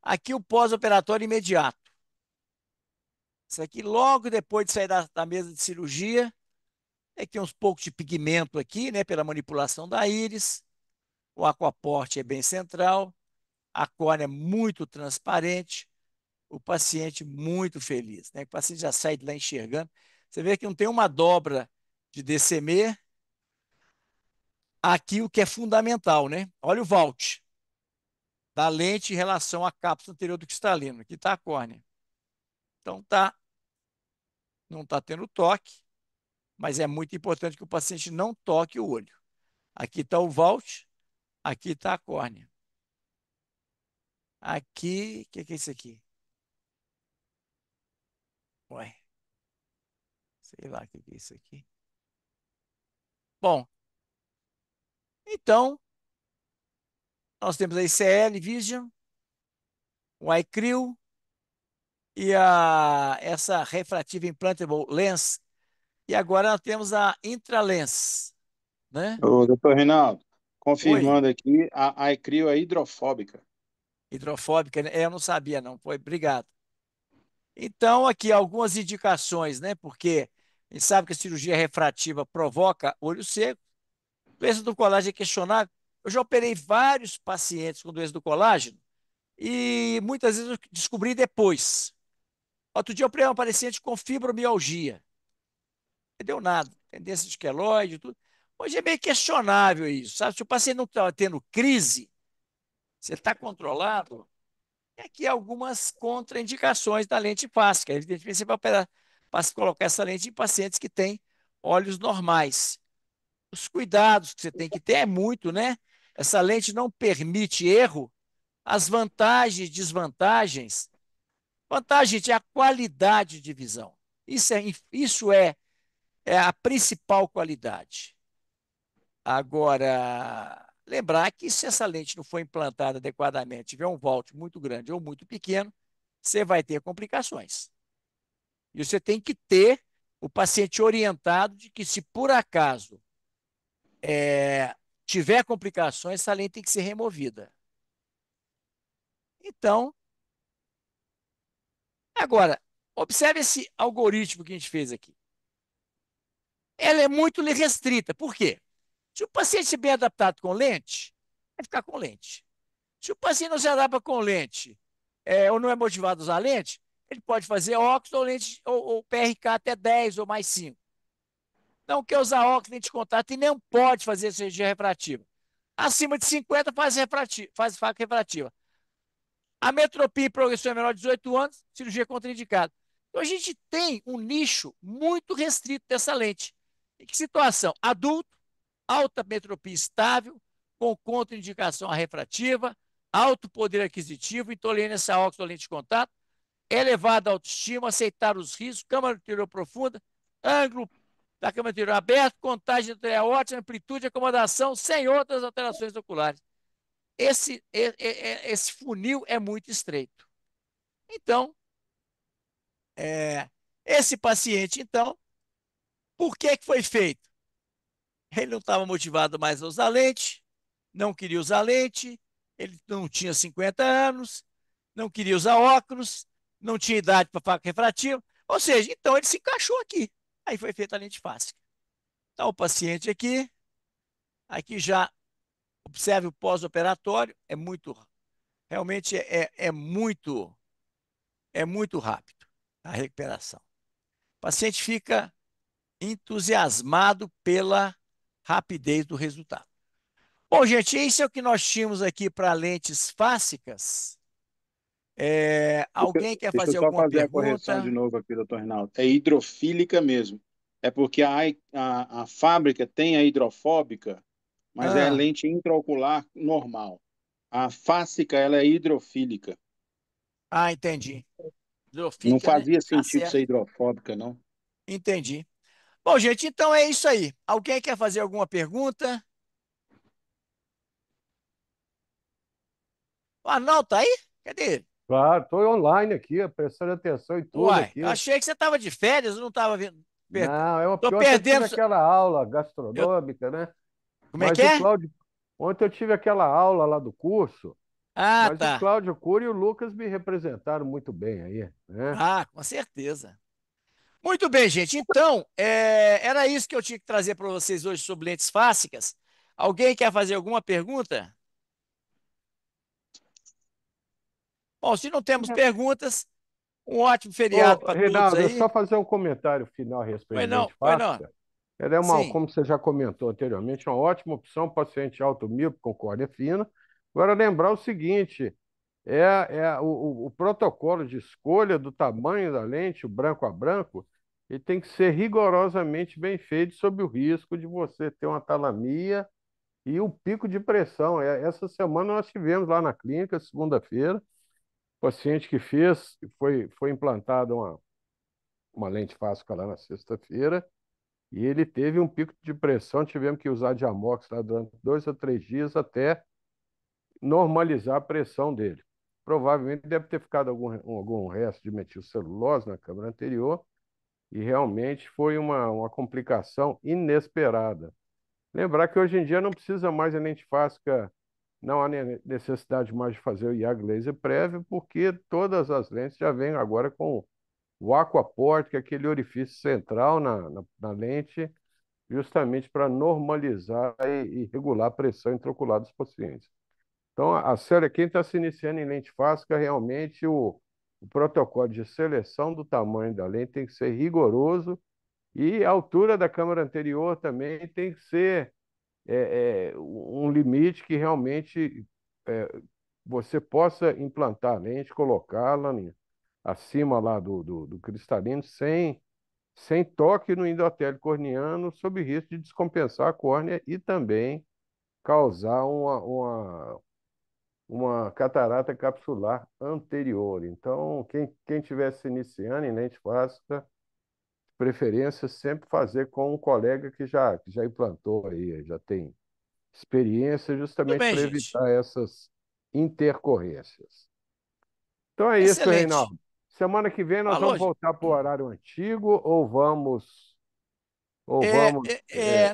Aqui o pós-operatório imediato. Isso aqui, logo depois de sair da mesa de cirurgia, tem uns poucos de pigmento aqui, né, pela manipulação da íris. O aquaporte é bem central, a córnea é muito transparente, o paciente muito feliz, né? O paciente já sai de lá enxergando. Você vê que não tem uma dobra de DCM. Aqui o que é fundamental, né? Olha o vault da lente em relação à cápsula anterior do cristalino. Aqui está a córnea. Então não está tendo toque, mas é muito importante que o paciente não toque o olho. Aqui está o vault, aqui está a córnea. Aqui, o que é isso aqui? Ué, sei lá o que é isso aqui. Bom, então, nós temos a ICL Vision, o iCrio e essa refrativa implantable lens. E agora nós temos a Intralens, né? Ô, doutor Reinaldo, Oi, confirmando aqui, a iCrio é hidrofóbica. hidrofóbica, né? Eu não sabia, não. Foi, obrigado. Então, aqui algumas indicações, né? Porque a gente sabe que a cirurgia refrativa provoca olho seco. Doença do colágeno é questionável. Eu já operei vários pacientes com doença do colágeno e muitas vezes eu descobri depois. Outro dia eu operei uma paciente com fibromialgia. Não deu nada. Tendência de queloide e tudo. Hoje é meio questionável isso, sabe? Se o paciente não está tendo crise, você está controlado, tem aqui algumas contraindicações da lente fáscica. Evidentemente, você vai operar, para colocar essa lente em pacientes que têm olhos normais. Os cuidados que você tem que ter é muito, né? Essa lente não permite erro. As vantagens e desvantagens. Vantagem é a qualidade de visão. Isso é a principal qualidade. Agora, lembrar que se essa lente não for implantada adequadamente, tiver um vault muito grande ou muito pequeno, você vai ter complicações. E você tem que ter o paciente orientado de que, se por acaso tiver complicações, essa lente tem que ser removida. Então, agora, observe esse algoritmo que a gente fez aqui. Ela é muito restrita. Por quê? Se o paciente estiver bem adaptado com lente, vai ficar com lente. Se o paciente não se adapta com lente, ou não é motivado a usar lente, ele pode fazer óculos ou lente ou PRK até 10 ou mais 5. Não quer usar óculos, lente de contato e não pode fazer cirurgia refrativa. Acima de 50 faz faca refrativa. A metropia em progressão é menor de 18 anos, cirurgia contraindicada. Então a gente tem um nicho muito restrito dessa lente. Em que situação? Adulto, alta metropia estável, com contraindicação à refrativa, alto poder aquisitivo, intolerância a óxido ou lente de contato, elevada autoestima, aceitar os riscos, câmara anterior profunda, ângulo da câmara anterior aberto, contagem arterial ótima, amplitude de acomodação, sem outras alterações oculares. Esse funil é muito estreito. Então, esse paciente, então, por que foi feito? Ele não estava motivado mais a usar lente, não queria usar lente, ele não tinha 50 anos, não queria usar óculos, não tinha idade para faca refrativa, ou seja, então ele se encaixou aqui. Aí foi feita a lente fáscica. Então, o paciente aqui já observe o pós-operatório, realmente é muito rápido a recuperação. O paciente fica entusiasmado pela rapidez do resultado. Bom, gente, isso é o que nós tínhamos aqui para lentes fáscicas. Alguém quer Deixa eu fazer só alguma fazer a correção de pergunta? novo aqui, doutor Reinaldo. É hidrofílica mesmo. É porque a fábrica tem a hidrofóbica, mas é Ah, lente intraocular normal. A fásica, ela é hidrofílica. entendi. Não Hidrofílica, né? fazia Tá sentido certo. ser hidrofóbica, não. Entendi. Bom, gente, então é isso aí. Alguém quer fazer alguma pergunta? O Arnaldo tá aí? Cadê ele? Claro, estou online aqui, prestando atenção em tudo Uai, eu aqui. achei que você estava de férias, eu não estava vendo. Não, Tô porque ontem eu tive perdendo. aquela aula Eu... gastronômica, né? Como é que Mas o é? Cláudio, ontem eu tive aquela aula lá do curso, Ah, mas o tá. Cláudio Cury e o Lucas me representaram muito bem aí, né? Ah, com certeza. Muito bem, gente. Então, era isso que eu tinha que trazer para vocês hoje sobre lentes fásicas. Alguém quer fazer alguma pergunta? Bom, se não temos perguntas, um ótimo feriado Ô, para todos Reinaldo, é aí. só fazer um comentário final a respeito Foi de não, lente foi não. fáscia. Ela é uma, Sim. como você já comentou anteriormente, uma ótima opção para paciente automíope com córnea fina. Agora, lembrar o seguinte, o protocolo de escolha do tamanho da lente, o branco a branco, ele tem que ser rigorosamente bem feito sob o risco de você ter uma talamia e o pico de pressão. Essa semana nós tivemos lá na clínica, segunda-feira, paciente que foi implantada uma lente fáscica lá na sexta-feira, e ele teve um pico de pressão, tivemos que usar Diamox lá durante 2 a 3 dias até normalizar a pressão dele. Provavelmente deve ter ficado algum resto de metilcelulose na câmara anterior, e realmente foi uma complicação inesperada. Lembrar que hoje em dia não precisa mais a lente fáscica, não há necessidade mais de fazer o IAG laser prévio, porque todas as lentes já vêm agora com o aquaport, que é aquele orifício central na lente, justamente para normalizar e regular a pressão intraocular dos pacientes. Então, sério, quem está se iniciando em lente fáscica, realmente o protocolo de seleção do tamanho da lente tem que ser rigoroso e a altura da câmara anterior também tem que ser um limite que realmente é, você possa implantar a lente, colocá-la acima lá do cristalino sem toque no endotélio corneano, sob risco de descompensar a córnea e também causar uma catarata capsular anterior. Então, quem estiver se iniciando em lente fáscica, de preferência sempre fazer com um colega que já implantou aí, já tem experiência, Tudo justamente bem, para gente. evitar essas intercorrências. Então é isso, Excelente. Reinaldo. Semana que vem nós Falou, vamos gente. voltar para o horário antigo ou vamos,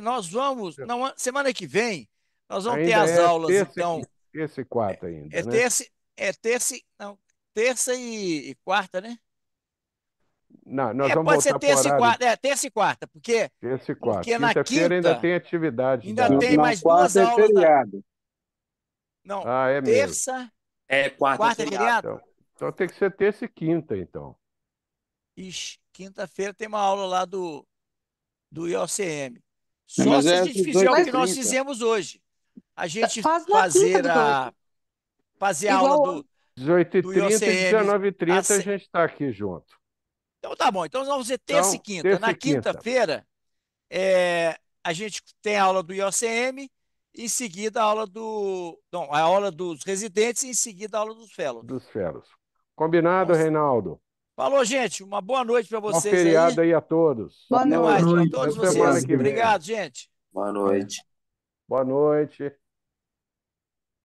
Nós vamos, semana que vem, nós vamos ter ainda as é aulas, então, terça e quarta é ainda, né? terça, não, terça e quarta, né? Não, nós vamos Pode ser voltar para o terça e horário quarta, terça e quarta, terça e quarta. porque na Quinta-feira ainda quinta tem atividade ainda da, tem Na da... mais duas quarta é aulas feriado. não, Ah, é mesmo. terça, Quarta é quarta é feriado. feriado? Então tem que ser terça e quinta, então. Ixi, quinta-feira tem uma aula lá do IOCM. Né, Só mas se a é às gente fizer o que Mas nós 18h30. fizemos hoje. A gente faz na quinta, doutor. fazer a aula Igual. do, 18h30 e IOCM. 19h30 a gente está aqui junto. Então tá bom. Então nós vamos fazer terça e Então, quinta. terça Na e quinta, quinta-feira, a gente tem a aula do IOCM, em seguida a aula não, a aula dos residentes e em seguida a aula dos fellows. dos feros. Então, Combinado, Reinaldo? falou, gente. Uma boa noite para Bom vocês aí. feriado aí a todos. Boa Até Boa mais noite. para noite. Até todos semana vocês. que vem. Obrigado, gente. Boa noite. Boa noite.